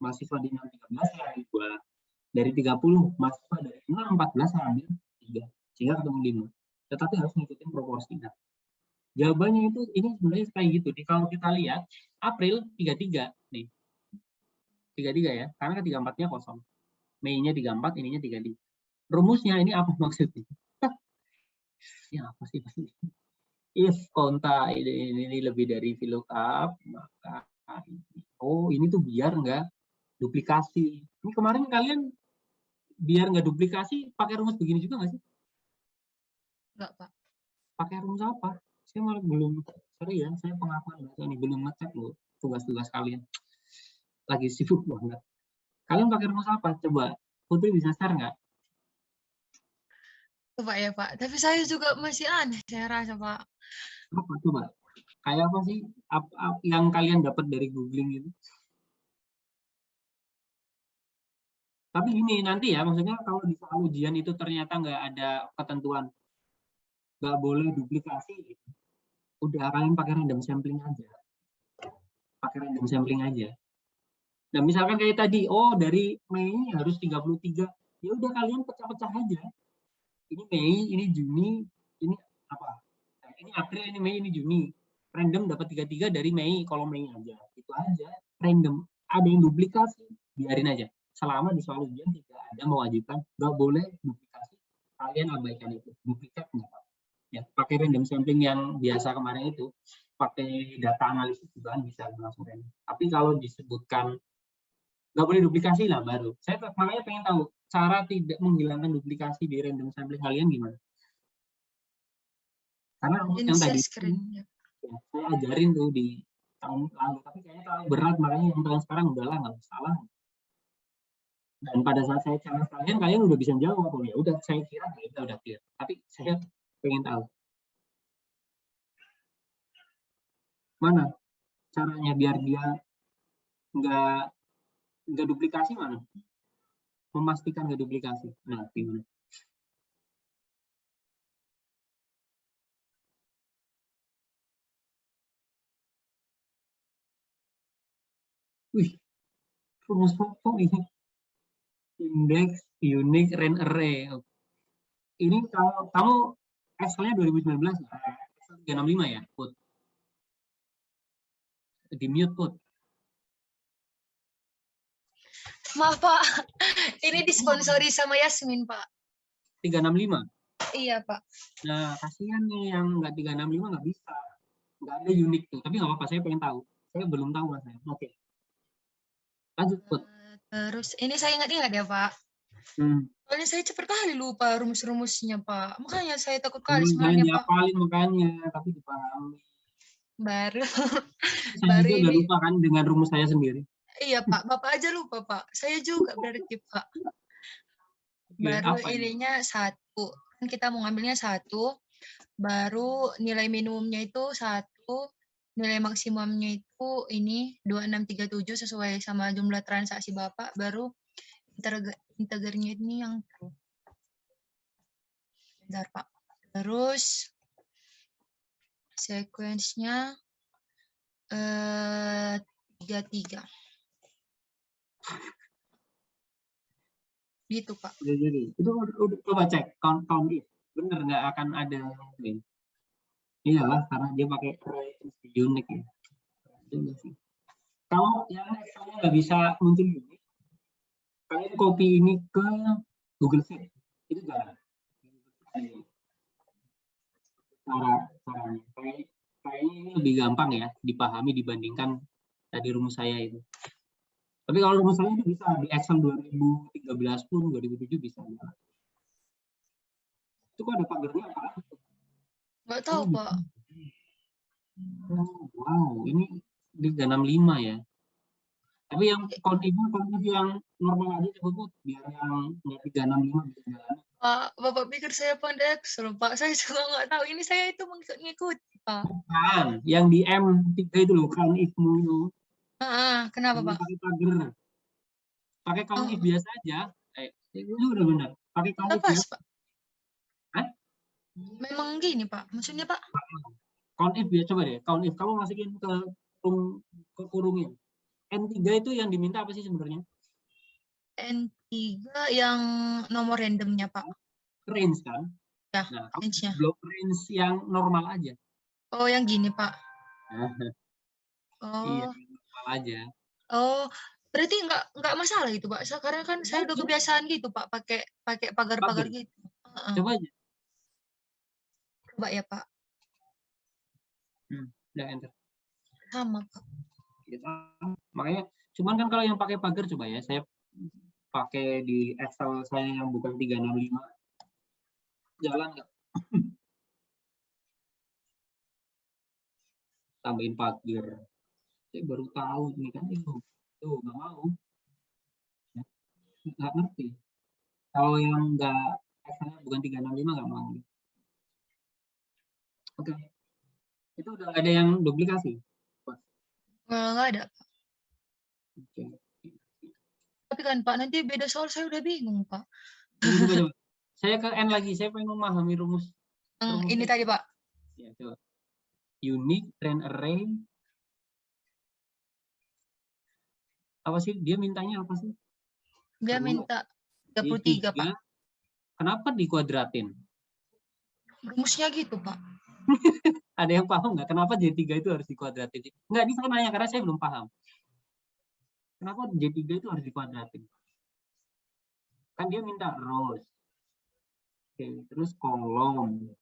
mahasiswa di 613 saya ambil 2. Dari 30 mahasiswa dari 614 saya ambil 3. Sehingga ketemu 5. Tetapi harus ngikutin proporsi. Nah, jawabannya itu ini sebenarnya kayak gitu. Kalau kita lihat April 33 nih. 33 ya, karena 34-nya kosong. Mei-nya 34, ininya 33. Rumusnya ini apa maksudnya? Ya apa sih pasti? If konta ini lebih dari VLOOKUP, maka ini tuh biar nggak duplikasi. Ini kemarin kalian biar nggak duplikasi pakai rumus begini juga nggak sih? Enggak, Pak. Pakai rumus apa? Saya malah belum, sorry ya, saya pengakuan bahasa ini belum ngecek loh tugas-tugas kalian. Lagi sibuk banget. Kalian pakai rumus apa? Coba Putri bisa share nggak? Coba ya, Pak. Tapi saya juga masih aneh, saya rasa, Pak. Apa coba? Kayak apa sih yang kalian dapat dari googling itu? Tapi gini nanti ya, maksudnya kalau di soal ujian itu ternyata nggak ada ketentuan, nggak boleh duplikasi, gitu. Udah kalian pakai random sampling aja. Pakai random sampling aja. Nah misalkan kayak tadi, oh dari Mei harus 33, ya udah kalian pecah-pecah aja. Ini Mei, ini Juni, ini apa? Nah, ini April, ini Mei, ini Juni. Random dapat 33 dari Mei, kalau Mei aja. Itu aja, random. Ada yang duplikasi, biarin aja. Selama di soal ujian tidak ada mewajibkan, nggak boleh duplikasi. Kalian abaikan itu. Duplikat nggak apa-apa. Ya, pakai random sampling yang biasa kemarin itu, pakai data analisis juga kan bisa langsung random. Tapi kalau disebutkan nggak boleh duplikasi lah baru. Saya makanya pengen tahu cara tidak menghilangkan duplikasi di random sampling kalian gimana? Karena yang tadi ya, saya ajarin tuh di tahun lalu, tapi kayaknya terlalu berat, makanya yang tahun sekarang udahlah nggak salah. Dan pada saat saya challenge kalian udah bisa jawab, ya udah saya kira kita udah clear. Tapi saya pengen tahu mana caranya biar dia nggak duplikasi, mana memastikan nggak duplikasi. Nah gimana? Wih, rumus foto ini. Index, unique, range array. Ini kalau kamu Excel-nya 2019 ya? 365 ya, Put? Di mute, Put. Maaf, Pak. Ini disponsori sama Yasmin, Pak. 365? Iya, Pak. Nah, kasihan nih yang nggak 365 nggak bisa. Nggak ada unik tuh. Tapi nggak apa-apa, saya pengen tahu. Saya belum tahu, Mas. Oke. Lanjut, Put. Terus, ini saya ingat-ingat ya, Pak. Soalnya saya cepat kali lupa rumus-rumusnya, Pak. Makanya saya takut kali sebenarnya, Pak. Diapalin makanya, tapi dipahami. Baru. Saya juga udah lupa kan dengan rumus saya sendiri. Iya, Pak. Bapak aja lupa, Pak. Saya juga berarti, Pak. Baru ininya 1. Kan kita mau ngambilnya 1. Baru nilai minimumnya itu 1. nilai maksimumnya itu ini 2637 sesuai sama jumlah transaksi Bapak, baru integernya ini yang true. Bentar, Pak. Terus sequence-nya 33. Gitu, Pak. Jadi itu udah coba cek count if, bener nggak akan ada link. Iyalah, karena dia pakai unique ya. Kalau yang Excel-nya nggak bisa muncul unique, kalian copy ini ke Google Sheet, itu jalan. Caranya kayaknya ini lebih gampang ya dipahami dibandingkan tadi rumus saya itu. Tapi kalau rumus saya itu bisa di Excel 2013 pun 2007 bisa. Itu kok ada pagernya apa? Nggak tahu, Pak. Wow, ini di 365 ya. Tapi yang kondisi yang normal aja sebut biar yang nggak 365 bisa jalan. Pak, Bapak pikir saya pandai Excel, Pak. Saya juga nggak tahu. Ini saya itu mengikuti, Pak. Bukan, yang di M3 itu loh, count if-mu itu. Kenapa, Pak? Pakai pager. Pakai count if biasa aja. Itu udah benar. Pakai count if biasa. Pak. Hah? Memang gini, Pak. Maksudnya, Pak? Count if ya, coba deh. Count if kamu masukin ke kurungnya. N3 itu yang diminta apa sih sebenarnya? N3 yang nomor randomnya, Pak. Range kan? Ya, nah, range-nya. Block range yang normal aja. Oh, yang gini, Pak. Iya, normal aja. Oh, berarti nggak masalah gitu, Pak. Karena kan saya udah kebiasaan gitu, Pak, pakai pagar-pagar gitu. Coba aja. Coba ya, Pak. Udah enter. Sama, Pak. Makanya, cuman kan kalau yang pakai pagar coba ya, saya pakai di Excel saya yang bukan 365. Jalan nggak? Tambahin pagar. Saya baru tahu ini kan itu nggak mau. Nggak ngerti. Kalau yang nggak Excel bukan 365 nggak mau. Oke. Itu udah ada yang duplikasi? Nggak ada. Oke. Tapi kan Pak, nanti beda soal saya udah bingung, Pak. Coba. Saya ke N lagi, saya pengen memahami rumus. Ini tadi, Pak. Ya, coba. Unique trend array. Apa sih? Dia mintanya apa sih? Dia minta 33, Pak. Kenapa dikuadratin? Rumusnya gitu, Pak. Ada yang paham nggak? Kenapa J3 itu harus dikuadratin? Nggak, ini saya nanya karena saya belum paham. Kenapa J3 itu harus dikuadratin? Kan dia minta rows. Oke, terus kolom.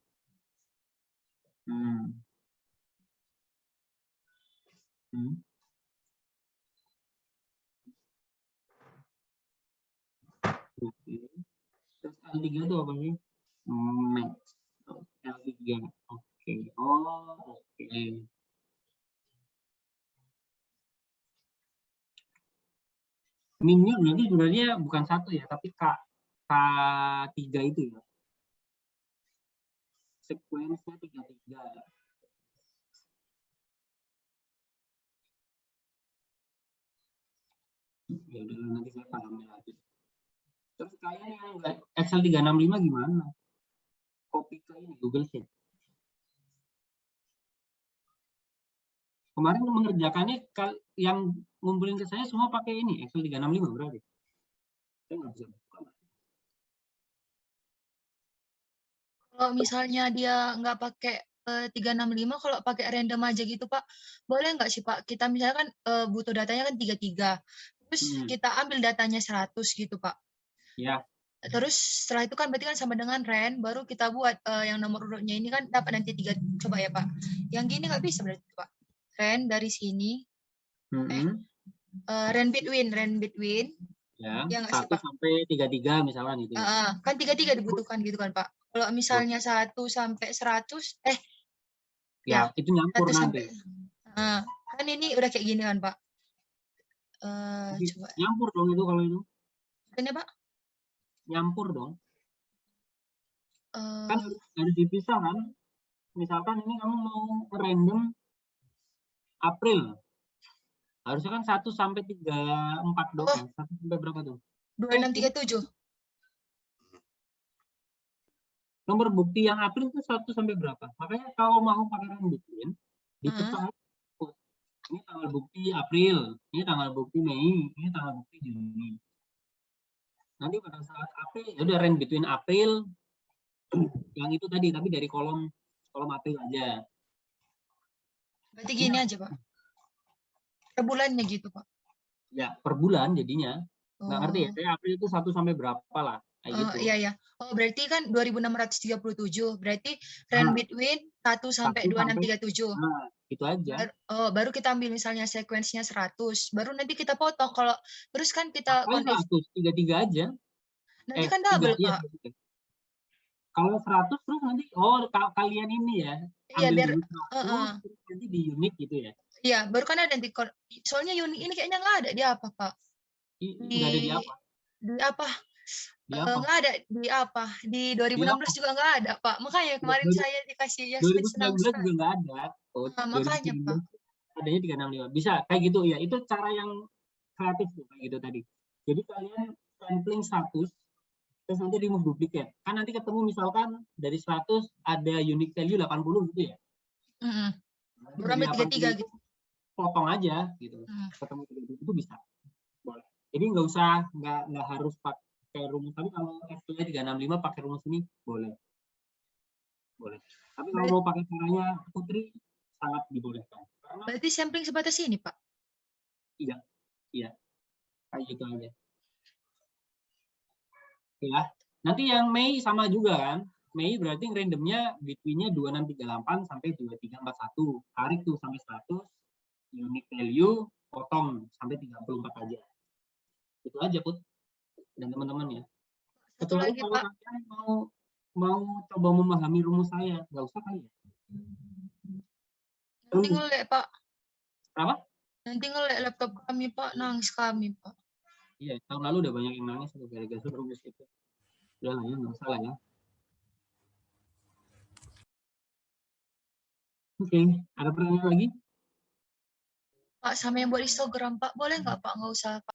Oke. Terus L3 itu apa sih? Max. L3. Oke. Oh, oke. Minnya berarti sebenarnya bukan 1 ya, tapi K3 itu ya. Sekuensnya 33. Ya udah nanti saya pahamnya lagi. Terus kalian yang Excel 365 gimana? Copy ke ini Google Sheet. Kemarin mengerjakannya yang ngumpulin ke saya semua pakai ini Excel 365 berarti. Saya nggak bisa buka. Kalau misalnya dia nggak pakai 365, kalau pakai random aja gitu, Pak, boleh nggak sih, Pak? Kita misalkan butuh datanya kan 33. Terus kita ambil datanya 100 gitu, Pak. Ya. Terus setelah itu kan berarti kan sama dengan ren, baru kita buat yang nomor urutnya ini kan dapat nanti 3. Coba ya, Pak. Yang gini nggak bisa berarti, Pak. Ren dari sini. Ren between. Ya, ya 1 sampai 33 misalnya gitu. Kan 33 dibutuhkan gitu kan, Pak. Kalau misalnya 1 sampai 100, ya itu nyampur nanti. Kan ini udah kayak gini kan, Pak. Coba. Nyampur dong itu kalau itu. Ini, Pak? Nyampur dong. Kan harus dipisah kan. Misalkan ini kamu mau random April. Harusnya kan 1 sampai 34 doang. 1 sampai berapa tuh? 2637. Nomor bukti yang April itu 1 sampai berapa? Makanya kalau mau pakai run between, dipecah. Ini tanggal bukti April, ini tanggal bukti Mei, ini tanggal bukti Juni. Nanti pada saat April, ya udah run between April, yang itu tadi, tapi dari kolom April aja. Berarti gini aja, Pak. Per bulannya gitu, Pak. Ya, per bulan jadinya. Nggak ngerti ya, Oh. saya April itu 1 sampai berapa lah. Kayak Oh, gitu. iya, iya. Oh, berarti kan 2637. Berarti run between 1 sampai 2637. Nah, itu aja. Baru kita ambil misalnya sekuensinya 100. Baru nanti kita potong. Kalau terus kan kita Apa 100? 33 aja. nanti kan double, iya, Pak. Kalau 100 terus nanti, kalian ini ya. Iya, biar dulu 100, terus nanti di unit gitu ya. Iya, baru kan ada nanti. Soalnya unit ini kayaknya nggak ada di apa, Pak? Nggak ada di apa? Di apa? Di apa? Nggak ada di apa? Di 2016 juga nggak ada, Pak. Makanya kemarin saya dikasih Yasmin senang 2019 sekali. juga nggak ada. Makanya, Pak. Adanya 365. Bisa kayak gitu ya. Itu cara yang kreatif tuh kayak gitu tadi. Jadi kalian sampling 100, terus nanti remove duplicate. Kan nanti ketemu misalkan dari 100 ada unique value 80 gitu ya. Baru ambil 33 gitu. Potong aja gitu. Ketemu 33 itu bisa. Boleh. Jadi nggak harus pakai rumus. Tapi kalau FPI 365 pakai rumus ini boleh. Boleh. Tapi kalau mau pakai caranya Putri sangat dibolehkan. Karena berarti sampling sebatas ini, Pak? Iya. Kayak gitu aja. Ya. Nanti yang Mei sama juga kan. Mei berarti randomnya between-nya 2638 sampai 2341. Tarik tuh sampai 100, unique value, potong sampai 34 aja. Itu aja, Put. Dan teman-teman ya. Satu Kecuali lagi, kalau Pak. kalian mau coba memahami rumus saya, nggak usah kali ya. Nanti ngelek, Pak. Apa? Nanti ngelek laptop kami, Pak. Nangis kami, Pak. Iya, tahun lalu udah banyak yang nangis gara-gara rumus itu. Udah lah ya, nggak usah lah ya. Oke, ada pertanyaan lagi? Pak, sama yang buat Instagram, Pak. Boleh nggak, Pak? Nggak usah, Pak.